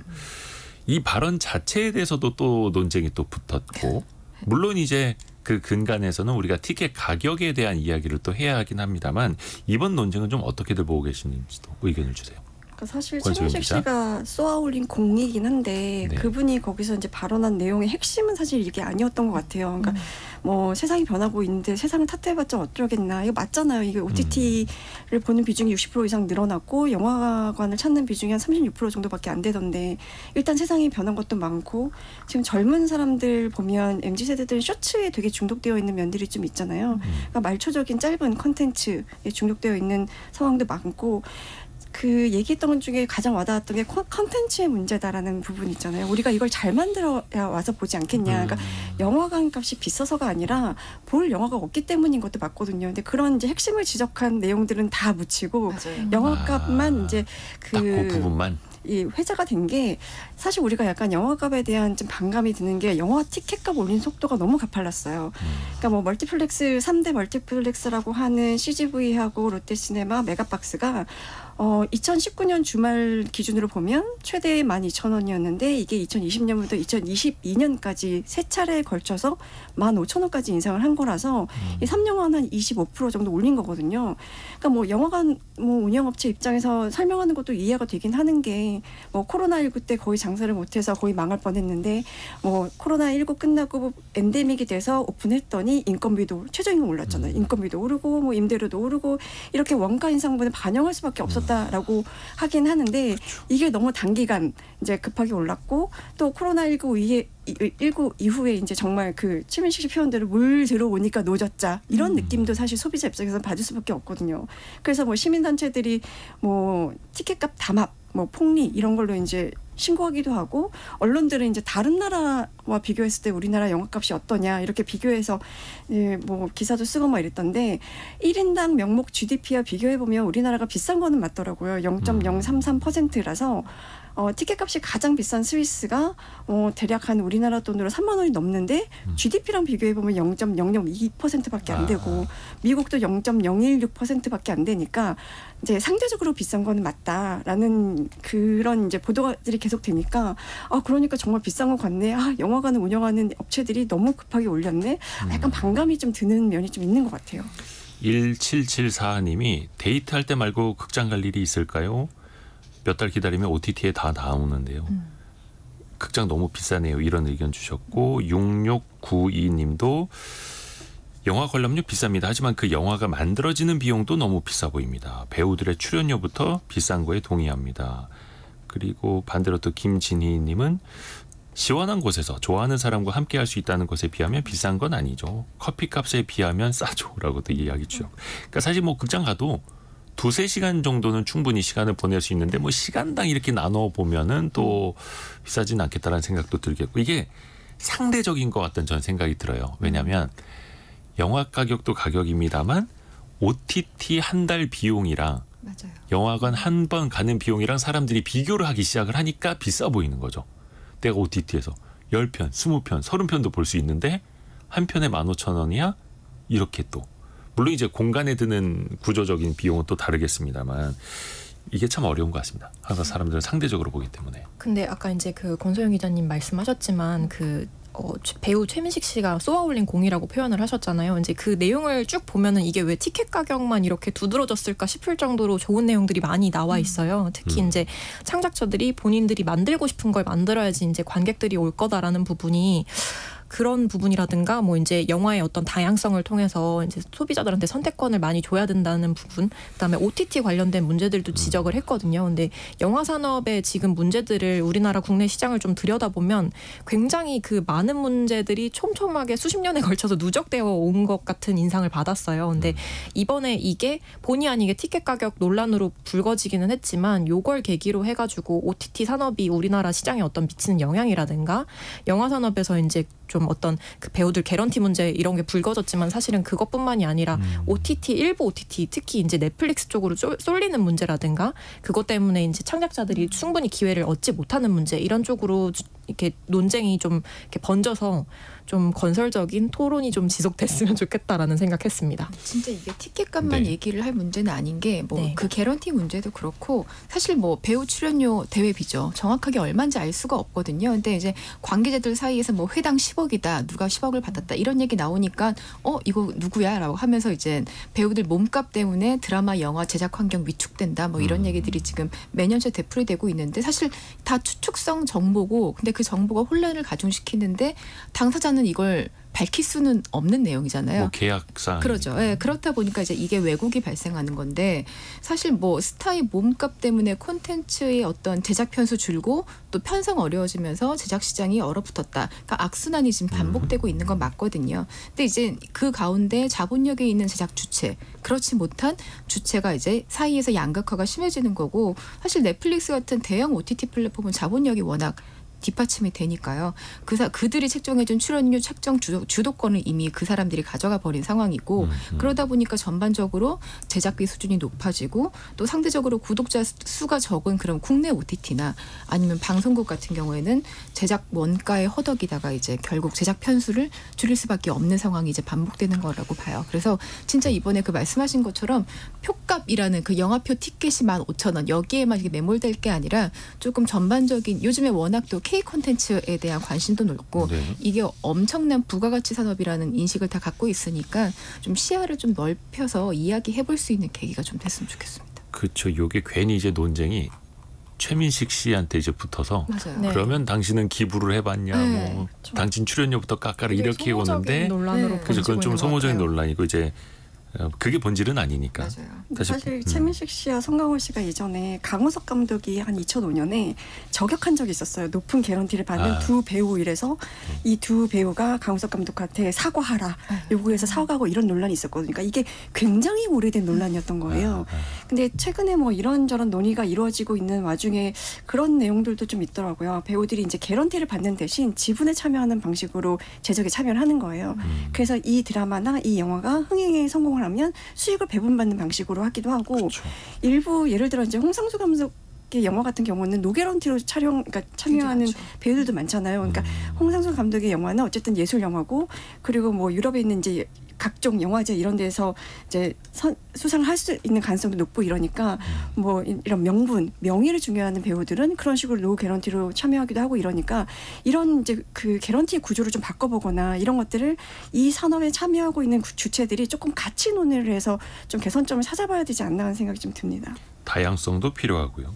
이 발언 자체에 대해서도 또 논쟁이 또 붙었고, 물론 이제 그 근간에서는 우리가 티켓 가격에 대한 이야기를 또 해야 하긴 합니다만, 이번 논쟁은 좀 어떻게들 보고 계시는지도 의견을 주세요. 그러니까 사실 권소영 최민식 기자. 씨가 쏘아올린 공이긴 한데 네. 그분이 거기서 이제 발언한 내용의 핵심은 사실 이게 아니었던 것 같아요. 그러니까 뭐 세상이 변하고 있는데 세상을 탓해봤자 어쩌겠나. 이거 맞잖아요. 이게 OTT를 보는 비중이 60% 이상 늘어났고 영화관을 찾는 비중이 한 36% 정도밖에 안 되던데, 일단 세상이 변한 것도 많고 지금 젊은 사람들 보면 MZ세대들은 쇼츠에 되게 중독되어 있는 면들이 좀 있잖아요. 그러니까 말초적인 짧은 컨텐츠에 중독되어 있는 상황도 많고, 그 얘기했던 것 중에 가장 와닿았던 게 컨텐츠의 문제다라는 부분 있잖아요. 우리가 이걸 잘 만들어야 와서 보지 않겠냐. 그러니까 영화관 값이 비싸서가 아니라 볼 영화가 없기 때문인 것도 맞거든요. 근데 그런 이제 핵심을 지적한 내용들은 다 묻히고 맞아요. 영화값만 이제 딱 그 부분만. 이 회자가 된 게, 사실 우리가 약간 영화값에 대한 좀 반감이 드는 게 영화 티켓값 올린 속도가 너무 가팔랐어요. 그러니까 뭐 멀티플렉스 3대 멀티플렉스라고 하는 CGV하고 롯데시네마, 메가박스가 2019년 주말 기준으로 보면 최대 12,000원이었는데 이게 2020년부터 2022년까지 세 차례에 걸쳐서 15,000원까지 인상을 한 거라서 이 3년간 한 25% 정도 올린 거거든요. 그러니까 뭐 영화관 뭐 운영업체 입장에서 설명하는 것도 이해가 되긴 하는 게, 뭐 코로나19 때 거의 장사를 못해서 거의 망할 뻔했는데 뭐 코로나19 끝나고 엔데믹이 돼서 오픈했더니 인건비도 최저임금 올랐잖아요. 인건비도 오르고 뭐 임대료도 오르고 이렇게 원가 인상분을 반영할 수밖에 없었다라고 하긴 하는데, 이게 너무 단기간 이제 급하게 올랐고, 또 코로나19 이후에 이제 정말 그 최민식 씨 표현대로 물 들어오니까 노졌자 이런 느낌도 사실 소비자 입장에서 받을 수밖에 없거든요. 그래서 뭐 시민단체들이 뭐 티켓값 담합, 뭐 폭리 이런 걸로 이제 신고하기도 하고, 언론들은 이제 다른 나라와 비교했을 때 우리나라 영화값이 어떠냐 이렇게 비교해서 뭐 기사도 쓰고 막 이랬던데, 1인당 명목 GDP와 비교해보면 우리나라가 비싼 거는 맞더라고요. 0.033%라서 티켓값이 가장 비싼 스위스가 대략 한 우리나라 돈으로 3만 원이 넘는데 GDP랑 비교해보면 0.002%밖에 안 되고 미국도 0.016%밖에 안 되니까 이제 상대적으로 비싼 거는 맞다라는 그런 이제 보도들이 계속 되니까, 그러니까 정말 비싼 것 같네. 영화관을 운영하는 업체들이 너무 급하게 올렸네. 약간 반감이 좀 드는 면이 좀 있는 것 같아요. 1774님이 데이트할 때 말고 극장 갈 일이 있을까요? 몇 달 기다리면 OTT에 다 나오는데요. 극장 너무 비싸네요. 이런 의견 주셨고, 6692님도 영화 관람료 비쌉니다. 하지만 그 영화가 만들어지는 비용도 너무 비싸 보입니다. 배우들의 출연료부터 비싼 거에 동의합니다. 그리고 반대로 또 김진희님은 시원한 곳에서 좋아하는 사람과 함께 할 수 있다는 것에 비하면 비싼 건 아니죠. 커피값에 비하면 싸죠라고도 이야기 주셨고. 그러니까 사실 뭐 극장 가도 2-3시간 정도는 충분히 시간을 보낼 수 있는데, 뭐 시간당 이렇게 나눠 보면은 또 비싸진 않겠다라는 생각도 들겠고, 이게 상대적인 것 같다는 저는 생각이 들어요. 왜냐하면 영화 가격도 가격입니다만 OTT 한 달 비용이랑 맞아요. 영화관 한 번 가는 비용이랑 사람들이 비교를 하기 시작을 하니까 비싸 보이는 거죠. 내가 OTT에서 10편, 20편, 30편도 볼 수 있는데 한 편에 15,000원이야? 이렇게 또 물론 이제 공간에 드는 구조적인 비용은 또 다르겠습니다만 이게 참 어려운 것 같습니다. 항상 사람들은 상대적으로 보기 때문에. 근데 아까 이제 그 권소영 기자님 말씀하셨지만 배우 최민식 씨가 쏘아올린 공이라고 표현을 하셨잖아요. 이제 그 내용을 쭉 보면은 이게 왜 티켓 가격만 이렇게 두드러졌을까 싶을 정도로 좋은 내용들이 많이 나와 있어요. 특히 이제 창작자들이 본인들이 만들고 싶은 걸 만들어야지 이제 관객들이 올 거다라는 부분이 그런 부분이라든가 뭐 이제 영화의 어떤 다양성을 통해서 이제 소비자들한테 선택권을 많이 줘야 된다는 부분, 그다음에 OTT 관련된 문제들도 지적을 했거든요. 근데 영화 산업의 지금 문제들을 우리나라 국내 시장을 좀 들여다보면 굉장히 그 많은 문제들이 촘촘하게 수십 년에 걸쳐서 누적되어 온 것 같은 인상을 받았어요. 근데 이번에 이게 본의 아니게 티켓 가격 논란으로 불거지기는 했지만 요걸 계기로 해가지고 OTT 산업이 우리나라 시장에 어떤 미치는 영향이라든가 영화 산업에서 이제 좀 어떤 그 배우들 개런티 문제 이런 게 불거졌지만 사실은 그것뿐만이 아니라 OTT 일부 OTT 특히 이제 넷플릭스 쪽으로 쏠리는 문제라든가 그것 때문에 이제 창작자들이 충분히 기회를 얻지 못하는 문제 이런 쪽으로 이렇게 논쟁이 좀 이렇게 번져서 좀 건설적인 토론이 좀 지속됐으면 좋겠다라는 생각했습니다. 진짜 이게 티켓값만 네. 얘기를 할 문제는 아닌 게 뭐 네. 그 개런티 문제도 그렇고 사실 뭐 배우 출연료 대회비죠. 정확하게 얼마인지 알 수가 없거든요. 근데 이제 관계자들 사이에서 뭐 회당 10억이다. 누가 10억을 받았다. 이런 얘기 나오니까 이거 누구야? 라고 하면서 이제 배우들 몸값 때문에 드라마, 영화 제작 환경 위축된다. 뭐 이런 얘기들이 지금 매년째 되풀이 되고 있는데 사실 다 추측성 정보고 근데 그 정보가 혼란을 가중시키는데 당사자는 이걸 밝힐 수는 없는 내용이잖아요. 뭐 계약상 그렇죠. 예, 그렇다 보니까 이제 이게 왜곡이 발생하는 건데 사실 뭐 스타의 몸값 때문에 콘텐츠의 어떤 제작 편수 줄고 또 편성 어려워지면서 제작 시장이 얼어붙었다. 그러니까 악순환이 지금 반복되고 있는 건 맞거든요. 근데 이제 그 가운데 자본력에 있는 제작 주체, 그렇지 못한 주체가 이제 사이에서 양극화가 심해지는 거고 사실 넷플릭스 같은 대형 OTT 플랫폼은 자본력이 워낙 뒷받침이 되니까요. 그들이 책정해준 출연료 책정 주도권을 이미 그 사람들이 가져가 버린 상황이고 그러다 보니까 전반적으로 제작비 수준이 높아지고 또 상대적으로 구독자 수가 적은 그런 국내 OTT나 아니면 방송국 같은 경우에는 제작 원가에 허덕이다가 이제 결국 제작 편수를 줄일 수밖에 없는 상황이 이제 반복되는 거라고 봐요. 그래서 진짜 이번에 그 말씀하신 것처럼 표값이라는 그 영화표 티켓이 15,000원 여기에만 이게 매몰될 게 아니라 조금 전반적인 요즘에 워낙 또 K 콘텐츠에 대한 관심도 높고 네. 이게 엄청난 부가가치 산업이라는 인식을 다 갖고 있으니까 좀 시야를 좀 넓혀서 이야기해 볼 수 있는 계기가 좀 됐으면 좋겠습니다. 그렇죠. 요게 괜히 이제 논쟁이 최민식 씨한테 이제 붙어서 맞아요. 네. 그러면 당신은 기부를 해봤냐, 네. 뭐 당신 출연료부터 깎아라 이렇게 소모적인 오는데, 논란으로 네. 그죠? 그건 번지고 좀 있는 것 소모적인 같아요. 논란이고 이제 그게 본질은 아니니까. 맞아요. 사실 최민식 씨와 송강호 씨가 예전에 강호석 감독이 한 2005년에 저격한 적이 있었어요. 높은 개런티를 받는 두 배우 이래서 이 두 배우가 강호석 감독한테 사과하라 요구해서 사과하고 이런 논란이 있었거든요. 그러니까 이게 굉장히 오래된 논란이었던 거예요. 근데 최근에 뭐 이런저런 논의가 이루어지고 있는 와중에 그런 내용들도 좀 있더라고요. 배우들이 이제 개런티를 받는 대신 지분에 참여하는 방식으로 제작에 참여를 하는 거예요. 그래서 이 드라마나 이 영화가 흥행에 성공을 하면 수익을 배분받는 방식으로 하기도 하고 그렇죠. 일부 예를 들어 이제 홍상수 감독의 영화 같은 경우는 노개런티로 그러니까 참여하는 많죠. 배우들도 많잖아요. 그러니까 홍상수 감독의 영화는 어쨌든 예술 영화고 그리고 뭐 유럽에 있는 이제 각종 영화제 이런 데서 이제 수상을 할 수 있는 가능성도 높고 이러니까 뭐 이런 명분, 명예를 중요하는 배우들은 그런 식으로 노 개런티로 참여하기도 하고 이러니까 이런 이제 그 개런티의 구조를 좀 바꿔보거나 이런 것들을 이 산업에 참여하고 있는 주체들이 조금 같이 논의를 해서 좀 개선점을 찾아봐야 되지 않나 하는 생각이 좀 듭니다. 다양성도 필요하고요.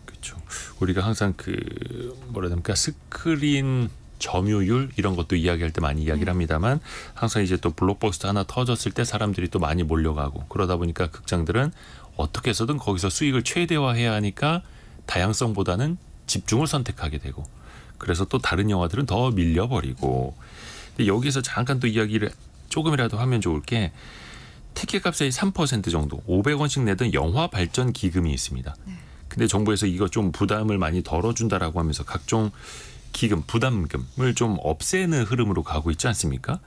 그렇죠. 우리가 항상 그 뭐라 해야 됩니까? 스크린 점유율 이런 것도 이야기할 때 많이 이야기를 합니다만 항상 이제 또 블록버스터 하나 터졌을 때 사람들이 또 많이 몰려가고 그러다 보니까 극장들은 어떻게 해서든 거기서 수익을 최대화해야 하니까 다양성보다는 집중을 선택하게 되고 그래서 또 다른 영화들은 더 밀려버리고 근데 여기서 잠깐 또 이야기를 조금이라도 하면 좋을 게 티켓값의 3% 정도 500원씩 내던 영화 발전 기금이 있습니다. 근데 정부에서 이거 좀 부담을 많이 덜어준다라고 하면서 각종 기금, 부담금을 좀 없애는 흐름으로 가고 있지 않습니까?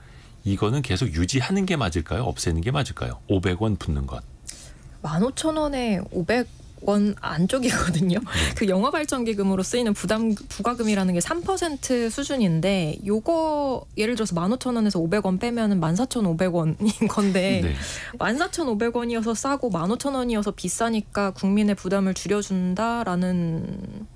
이거는 계속 유지하는 게 맞을까요? 없애는 게 맞을까요? 500원 붙는 것. 15,000원에 원 안쪽이거든요. 그 영화 발전 기금으로 쓰이는 부가금이라는 게 3% 수준인데 요거 예를 들어서 15,000원에서 500원 빼면은 14,500원인 건데 네. 14,500원이어서 싸고 15,000원이어서 비싸니까 국민의 부담을 줄여준다라는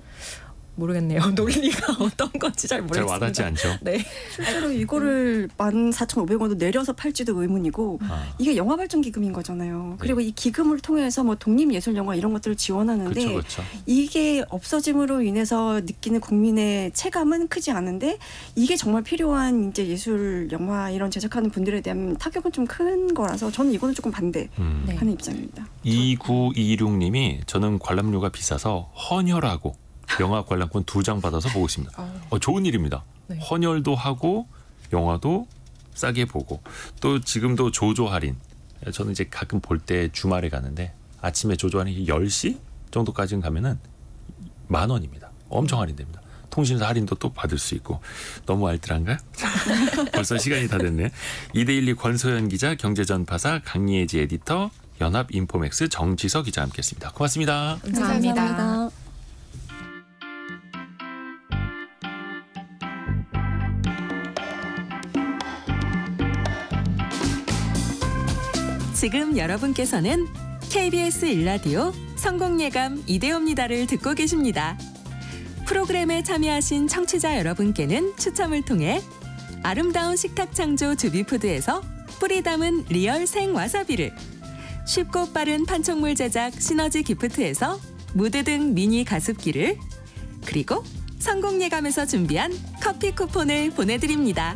모르겠네요. 논리가 어떤 건지 잘 잘 모르겠습니다. 와닿지 않죠. 네. 실제로 이거를 14,500원도 내려서 팔지도 의문이고 이게 영화 발전 기금인 거잖아요. 그리고 이 기금을 통해서 뭐 독립예술 영화 이런 것들을 지원하는데 그렇죠. 이게 없어짐으로 인해서 느끼는 국민의 체감은 크지 않은데 이게 정말 필요한 이제 예술 영화 이런 제작하는 분들에 대한 타격은 좀 큰 거라서 저는 이거는 조금 반대하는 네. 입장입니다. 2926님이 저는 관람료가 비싸서 헌혈하고 영화 관람권 2장 받아서 보고 있습니다. 좋은 일입니다. 네. 헌혈도 하고 영화도 싸게 보고 또 지금도 조조 할인. 저는 이제 가끔 볼 때 주말에 가는데 아침에 조조 할인 10시 정도까지는 가면은 10,000원입니다. 엄청 할인됩니다. 통신사 할인도 또 받을 수 있고 너무 알뜰한가요? 벌써 시간이 다 됐네. 2대1리 권소연 기자, 경제전파사 강예지 에디터, 연합인포맥스 정지서 기자 함께했습니다. 고맙습니다. 감사합니다. 지금 여러분께서는 KBS 1라디오 성공예감 이대호입니다를 듣고 계십니다. 프로그램에 참여하신 청취자 여러분께는 추첨을 통해 아름다운 식탁 창조 주비푸드에서 뿌리 담은 리얼 생 와사비를, 쉽고 빠른 판촉물 제작 시너지 기프트에서 무드 등 미니 가습기를, 그리고 성공예감에서 준비한 커피 쿠폰을 보내드립니다.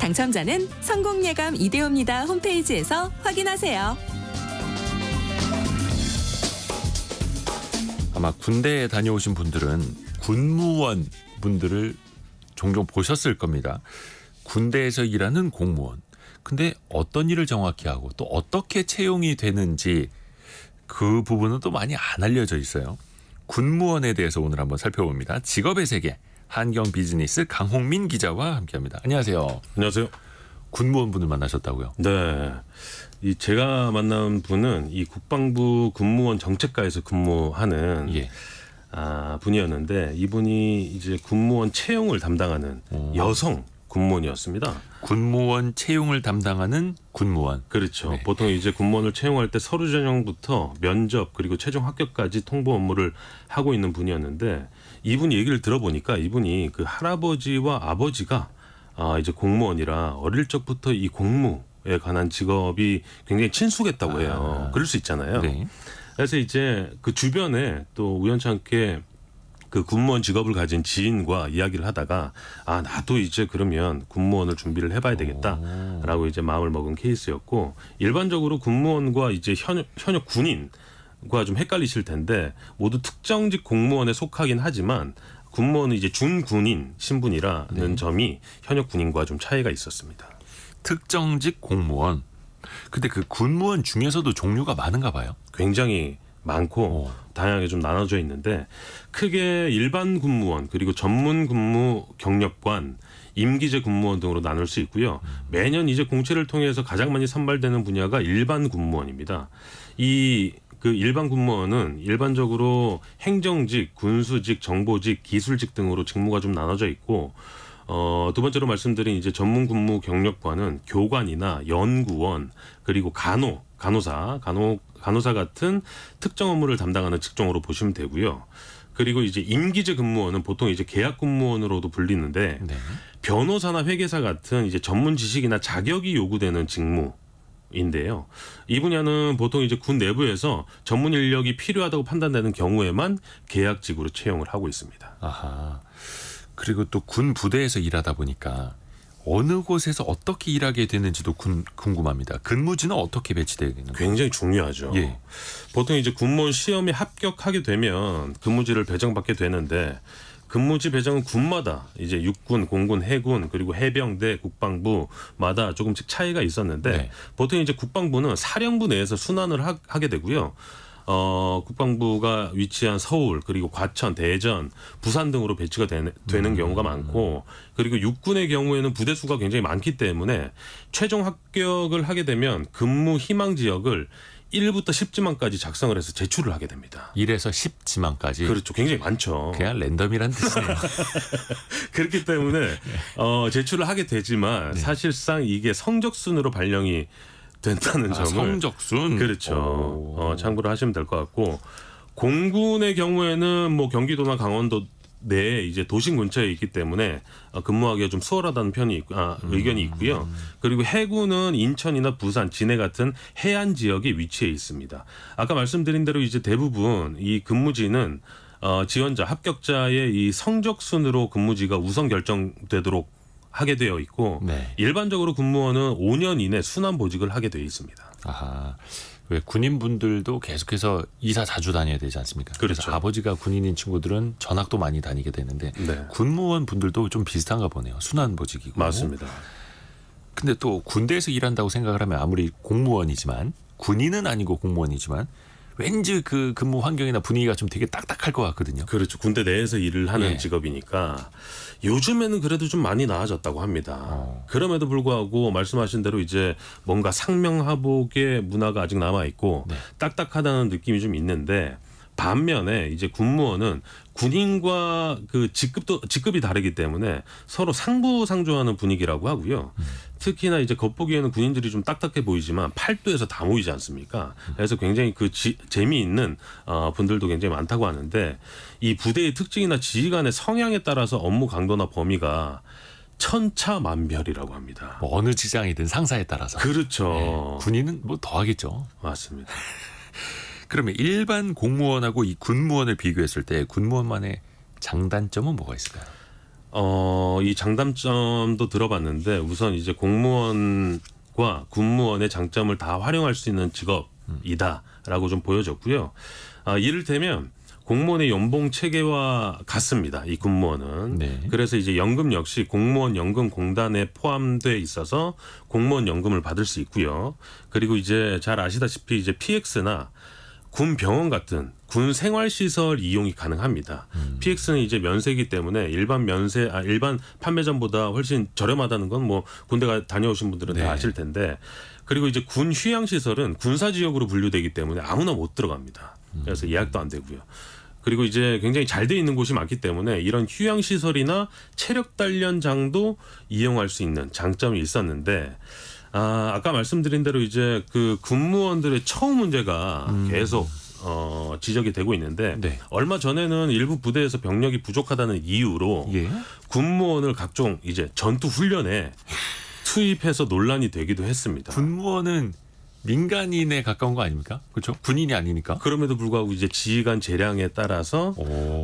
당첨자는 성공예감 이대호입니다 홈페이지에서 확인하세요. 아마 군대에 다녀오신 분들은 군무원 분들을 종종 보셨을 겁니다. 군대에서 일하는 공무원. 근데 어떤 일을 정확히 하고 또 어떻게 채용이 되는지 그 부분은 또 많이 안 알려져 있어요. 군무원에 대해서 오늘 한번 살펴봅니다. 직업의 세계 한경 비즈니스 강홍민 기자와 함께합니다. 안녕하세요. 안녕하세요. 군무원 분을 만나셨다고요? 네. 이 제가 만난 분은 이 국방부 군무원 정책과에서 근무하는 예. 분이었는데 이분이 이제 군무원 채용을 담당하는 여성 군무원이었습니다. 군무원 채용을 담당하는 군무원. 그렇죠. 네. 보통 이제 군무원을 채용할 때 서류 전형부터 면접 그리고 최종 합격까지 통보 업무를 하고 있는 분이었는데 이분 얘기를 들어보니까 이분이 그 할아버지와 아버지가 이제 공무원이라 어릴 적부터 이 공무에 관한 직업이 굉장히 친숙했다고 해요. 그럴 수 있잖아요. 네. 그래서 이제 그 주변에 또 우연찮게 그 군무원 직업을 가진 지인과 이야기를 하다가 나도 이제 그러면 군무원을 준비를 해봐야 되겠다라고 이제 마음을 먹은 케이스였고 일반적으로 군무원과 이제 현역 군인과 좀 헷갈리실 텐데 모두 특정직 공무원에 속하긴 하지만 군무원은 이제 준군인 신분이라는 점이 현역 군인과 좀 차이가 있었습니다. 특정직 공무원. 근데 그 군무원 중에서도 종류가 많은가 봐요. 굉장히 많고 다양하게 좀 나눠져 있는데 크게 일반 군무원 그리고 전문 군무 경력관 임기제 군무원 등으로 나눌 수 있고요. 매년 이제 공채를 통해서 가장 많이 선발되는 분야가 일반 군무원입니다. 그 일반 군무원은 일반적으로 행정직, 군수직, 정보직, 기술직 등으로 직무가 좀 나눠져 있고 두 번째로 말씀드린 이제 전문 군무 경력관은 교관이나 연구원 그리고 간호사 같은 특정 업무를 담당하는 직종으로 보시면 되고요. 그리고 이제 임기제 근무원은 보통 이제 계약 근무원으로도 불리는데 네. 변호사나 회계사 같은 이제 전문 지식이나 자격이 요구되는 직무인데요. 이 분야는 보통 이제 군 내부에서 전문 인력이 필요하다고 판단되는 경우에만 계약직으로 채용을 하고 있습니다. 아하. 그리고 또 군 부대에서 일하다 보니까 어느 곳에서 어떻게 일하게 되는지도 궁금합니다. 근무지는 어떻게 배치되어 있는 거예요? 굉장히 중요하죠. 예. 보통 이제 군무원 시험에 합격하게 되면 근무지를 배정받게 되는데 근무지 배정은 군마다 이제 육군, 공군, 해군 그리고 해병대, 국방부마다 조금씩 차이가 있었는데 네. 보통 이제 국방부는 사령부 내에서 순환을 하게 되고요. 국방부가 위치한 서울 그리고 과천, 대전, 부산 등으로 배치가 되는 경우가 많고 그리고 육군의 경우에는 부대 수가 굉장히 많기 때문에 최종 합격을 하게 되면 근무 희망 지역을 1부터 10지만까지 작성을 해서 제출을 하게 됩니다. 1에서 10지만까지. 그렇죠. 굉장히 많죠. 그냥 랜덤이란 뜻이네요. 그렇기 때문에 제출을 하게 되지만 네. 사실상 이게 성적순으로 발령이 된다는 점을 성적순. 그렇죠. 참고를 하시면 될 것 같고 공군의 경우에는 뭐 경기도나 강원도 내에 이제 도심 근처에 있기 때문에 근무하기가 좀 수월하다는 의견이 있고요. 그리고 해군은 인천이나 부산, 진해 같은 해안 지역에 위치해 있습니다. 아까 말씀드린 대로 이제 대부분 이 근무지는 지원자, 합격자의 이 성적 순으로 근무지가 우선 결정되도록 하게 되어 있고 네. 일반적으로 군무원은 5년 이내 순환 보직을 하게 되어 있습니다. 아하. 왜 군인분들도 계속해서 이사 자주 다녀야 되지 않습니까? 그렇죠. 그래서 아버지가 군인인 친구들은 전학도 많이 다니게 되는데 네. 군무원 분들도 좀 비슷한가 보네요. 순환보직이고. 맞습니다. 근데 또 군대에서 일한다고 생각을 하면 아무리 공무원이지만 군인은 아니고 공무원이지만 왠지 그 근무 환경이나 분위기가 좀 되게 딱딱할 것 같거든요. 그렇죠. 군대 내에서 일을 하는 예. 직업이니까 요즘에는 그래도 좀 많이 나아졌다고 합니다. 그럼에도 불구하고 말씀하신 대로 이제 뭔가 상명하복의 문화가 아직 남아 있고 네. 딱딱하다는 느낌이 좀 있는데 반면에 이제 군무원은 군인과 그 직급이 다르기 때문에 서로 상부상조하는 분위기라고 하고요. 특히나 이제 겉보기에는 군인들이 좀 딱딱해 보이지만 팔도에서 다 모이지 않습니까? 그래서 굉장히 그 재미있는 분들도 굉장히 많다고 하는데 이 부대의 특징이나 지휘관의 성향에 따라서 업무 강도나 범위가 천차만별이라고 합니다. 뭐 어느 직장이든 상사에 따라서. 그렇죠. 네. 군인은 뭐 더 하겠죠. 맞습니다. 그러면 일반 공무원하고 이 군무원을 비교했을 때 군무원만의 장단점은 뭐가 있을까요? 이 장단점도 들어봤는데 우선 이제 공무원과 군무원의 장점을 다 활용할 수 있는 직업이다라고 좀 보여졌고요. 이를테면 공무원의 연봉 체계와 같습니다. 이 군무원은. 네. 그래서 이제 연금 역시 공무원 연금 공단에 포함돼 있어서 공무원 연금을 받을 수 있고요. 그리고 이제 잘 아시다시피 이제 PX나 군 병원 같은 군 생활시설 이용이 가능합니다. PX는 이제 면세이기 때문에 일반 판매점보다 훨씬 저렴하다는 건 뭐 군대가 다녀오신 분들은 네. 다 아실 텐데 그리고 이제 군 휴양시설은 군사지역으로 분류되기 때문에 아무나 못 들어갑니다. 그래서 예약도 안 되고요. 그리고 이제 굉장히 잘 돼 있는 곳이 많기 때문에 이런 휴양시설이나 체력단련장도 이용할 수 있는 장점이 있었는데 아까 말씀드린 대로 이제 그 군무원들의 처우 문제가 계속 지적이 되고 있는데 네. 얼마 전에는 일부 부대에서 병력이 부족하다는 이유로 예. 군무원을 각종 이제 전투 훈련에 투입해서 논란이 되기도 했습니다. 군무원은 민간인에 가까운 거 아닙니까? 그렇죠? 군인이 아니니까. 그럼에도 불구하고 이제 지휘관 재량에 따라서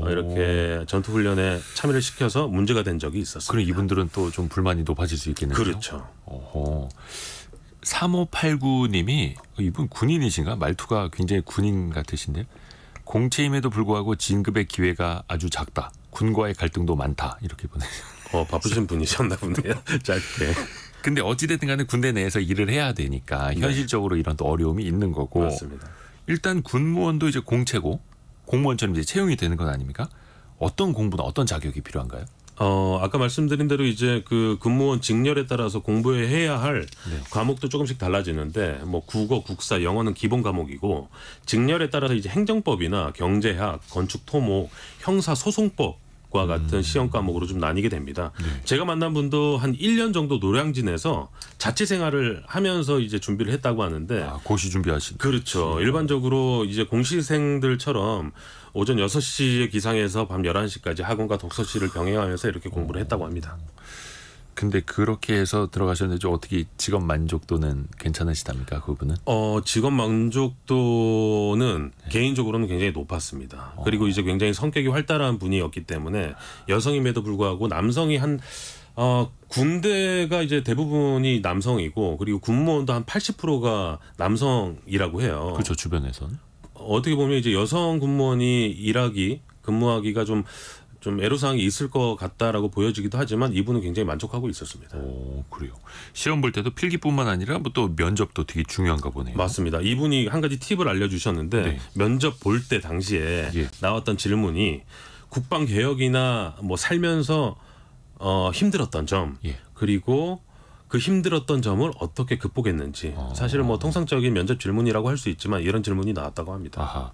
이렇게 전투 훈련에 참여를 시켜서 문제가 된 적이 있었습니다. 그럼 이분들은 또 좀 불만이 높아질 수 있겠네요. 그렇죠. 3589님이 이분 군인이신가? 말투가 굉장히 군인 같으신데요. 공채임에도 불구하고 진급의 기회가 아주 작다. 군과의 갈등도 많다. 이렇게 보내요. 바쁘신 분이셨나 보네요. 짧게. 근데 어찌됐든 간에 군대 내에서 일을 해야 되니까 현실적으로 이런 또 어려움이 있는 거고. 맞습니다. 일단 군무원도 이제 공채고 공무원처럼 이제 채용이 되는 건 아닙니까? 어떤 공부나 어떤 자격이 필요한가요? 아까 말씀드린 대로 이제 그 군무원 직렬에 따라서 공부해야 할 과목도 조금씩 달라지는데 뭐 국어, 국사, 영어는 기본 과목이고 직렬에 따라서 이제 행정법이나 경제학, 건축 토목, 형사 소송법 과 같은 시험 과목으로 좀 나뉘게 됩니다. 제가 만난 분도 한 1년 정도 노량진에서 자취 생활을 하면서 이제 준비를 했다고 하는데 고시 준비하신. 그렇죠. 일반적으로 이제 공시생들처럼 오전 6시에 기상해서 밤 11시까지 학원과 독서실을 병행하면서 이렇게 공부를 했다고 합니다. 근데 그렇게 해서 들어가셨는데 어떻게 직업 만족도는 괜찮으시답니까? 그분은? 직업 만족도는 개인적으로는 굉장히 높았습니다. 그리고 이제 굉장히 성격이 활달한 분이었기 때문에 여성임에도 불구하고 남성이 군대가 이제 대부분이 남성이고 그리고 군무원도 한 80%가 남성이라고 해요. 그렇죠. 주변에서는. 어떻게 보면 이제 여성 군무원이 근무하기가 좀 애로사항이 있을 것 같다라고 보여지기도 하지만 이분은 굉장히 만족하고 있었습니다. 그래요. 시험 볼 때도 필기뿐만 아니라 뭐 또 면접도 되게 중요한가 보네요. 맞습니다. 이분이 한 가지 팁을 알려주셨는데 네. 면접 볼 때 당시에 나왔던 질문이 국방개혁이나 뭐 살면서 힘들었던 점 그리고 그 힘들었던 점을 어떻게 극복했는지 사실은 뭐 통상적인 면접 질문이라고 할 수 있지만 이런 질문이 나왔다고 합니다. 아하.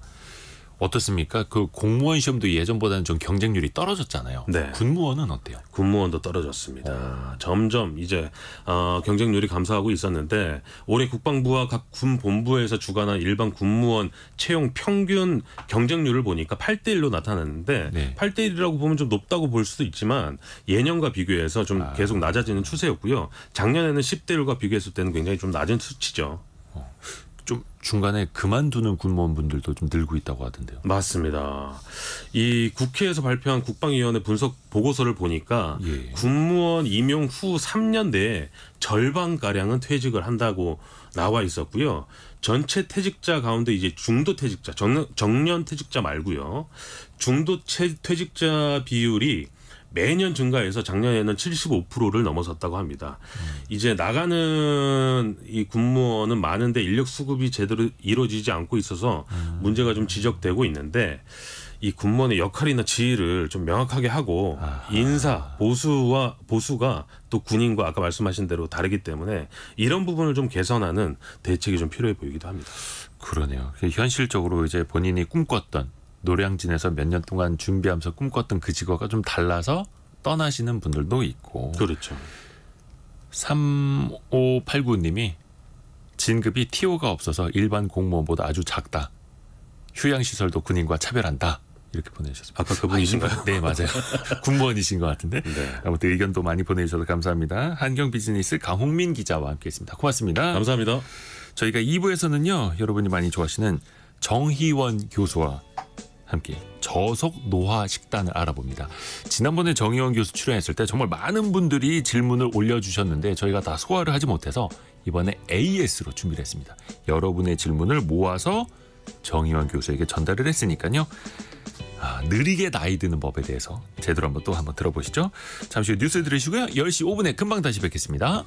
어떻습니까? 그 공무원 시험도 예전보다는 좀 경쟁률이 떨어졌잖아요. 네. 군무원은 어때요? 군무원도 떨어졌습니다. 점점 이제 경쟁률이 감소하고 있었는데 올해 국방부와 각 군 본부에서 주관한 일반 군무원 채용 평균 경쟁률을 보니까 8대1로 나타났는데 네. 8대1이라고 보면 좀 높다고 볼 수도 있지만 예년과 비교해서 좀 계속 낮아지는 추세였고요. 작년에는 10대1과 비교했을 때는 굉장히 좀 낮은 수치죠. 좀 중간에 그만두는 군무원분들도 좀 늘고 있다고 하던데요. 맞습니다. 이 국회에서 발표한 국방위원회 분석 보고서를 보니까 예. 군무원 임용 후 3년 내에 절반가량은 퇴직을 한다고 나와 있었고요. 전체 퇴직자 가운데 이제 중도 퇴직자, 정년 퇴직자 말고요. 중도 퇴직자 비율이 매년 증가해서 작년에는 75%를 넘어섰다고 합니다. 이제 나가는 이 군무원은 많은데 인력 수급이 제대로 이루어지지 않고 있어서 문제가 좀 지적되고 있는데 이 군무원의 역할이나 지위를 좀 명확하게 하고 인사, 보수가 또 군인과 아까 말씀하신 대로 다르기 때문에 이런 부분을 좀 개선하는 대책이 좀 필요해 보이기도 합니다. 그러네요. 현실적으로 이제 본인이 꿈꿨던 노량진에서 몇 년 동안 준비하면서 꿈꿨던 그 직업과 좀 달라서 떠나시는 분들도 있고. 그렇죠. 3589님이 진급이 TO가 없어서 일반 공무원보다 아주 작다. 휴양시설도 군인과 차별한다. 이렇게 보내주셨습니다. 아까 그분이신가요? 네, 맞아요. 군무원이신 것 같은데. 네. 아무튼 의견도 많이 보내주셔서 감사합니다. 한경비즈니스 강홍민 기자와 함께했습니다. 고맙습니다. 감사합니다. 저희가 2부에서는요. 여러분이 많이 좋아하시는 정희원 교수와 함께 저속 노화 식단을 알아봅니다. 지난번에 정희원 교수 출연했을 때 정말 많은 분들이 질문을 올려주셨는데 저희가 다 소화를 하지 못해서 이번에 AS로 준비를 했습니다. 여러분의 질문을 모아서 정희원 교수에게 전달을 했으니까요. 느리게 나이 드는 법에 대해서 제대로 한번 들어보시죠. 잠시 후 뉴스 들으시고요. 10시 5분에 금방 다시 뵙겠습니다.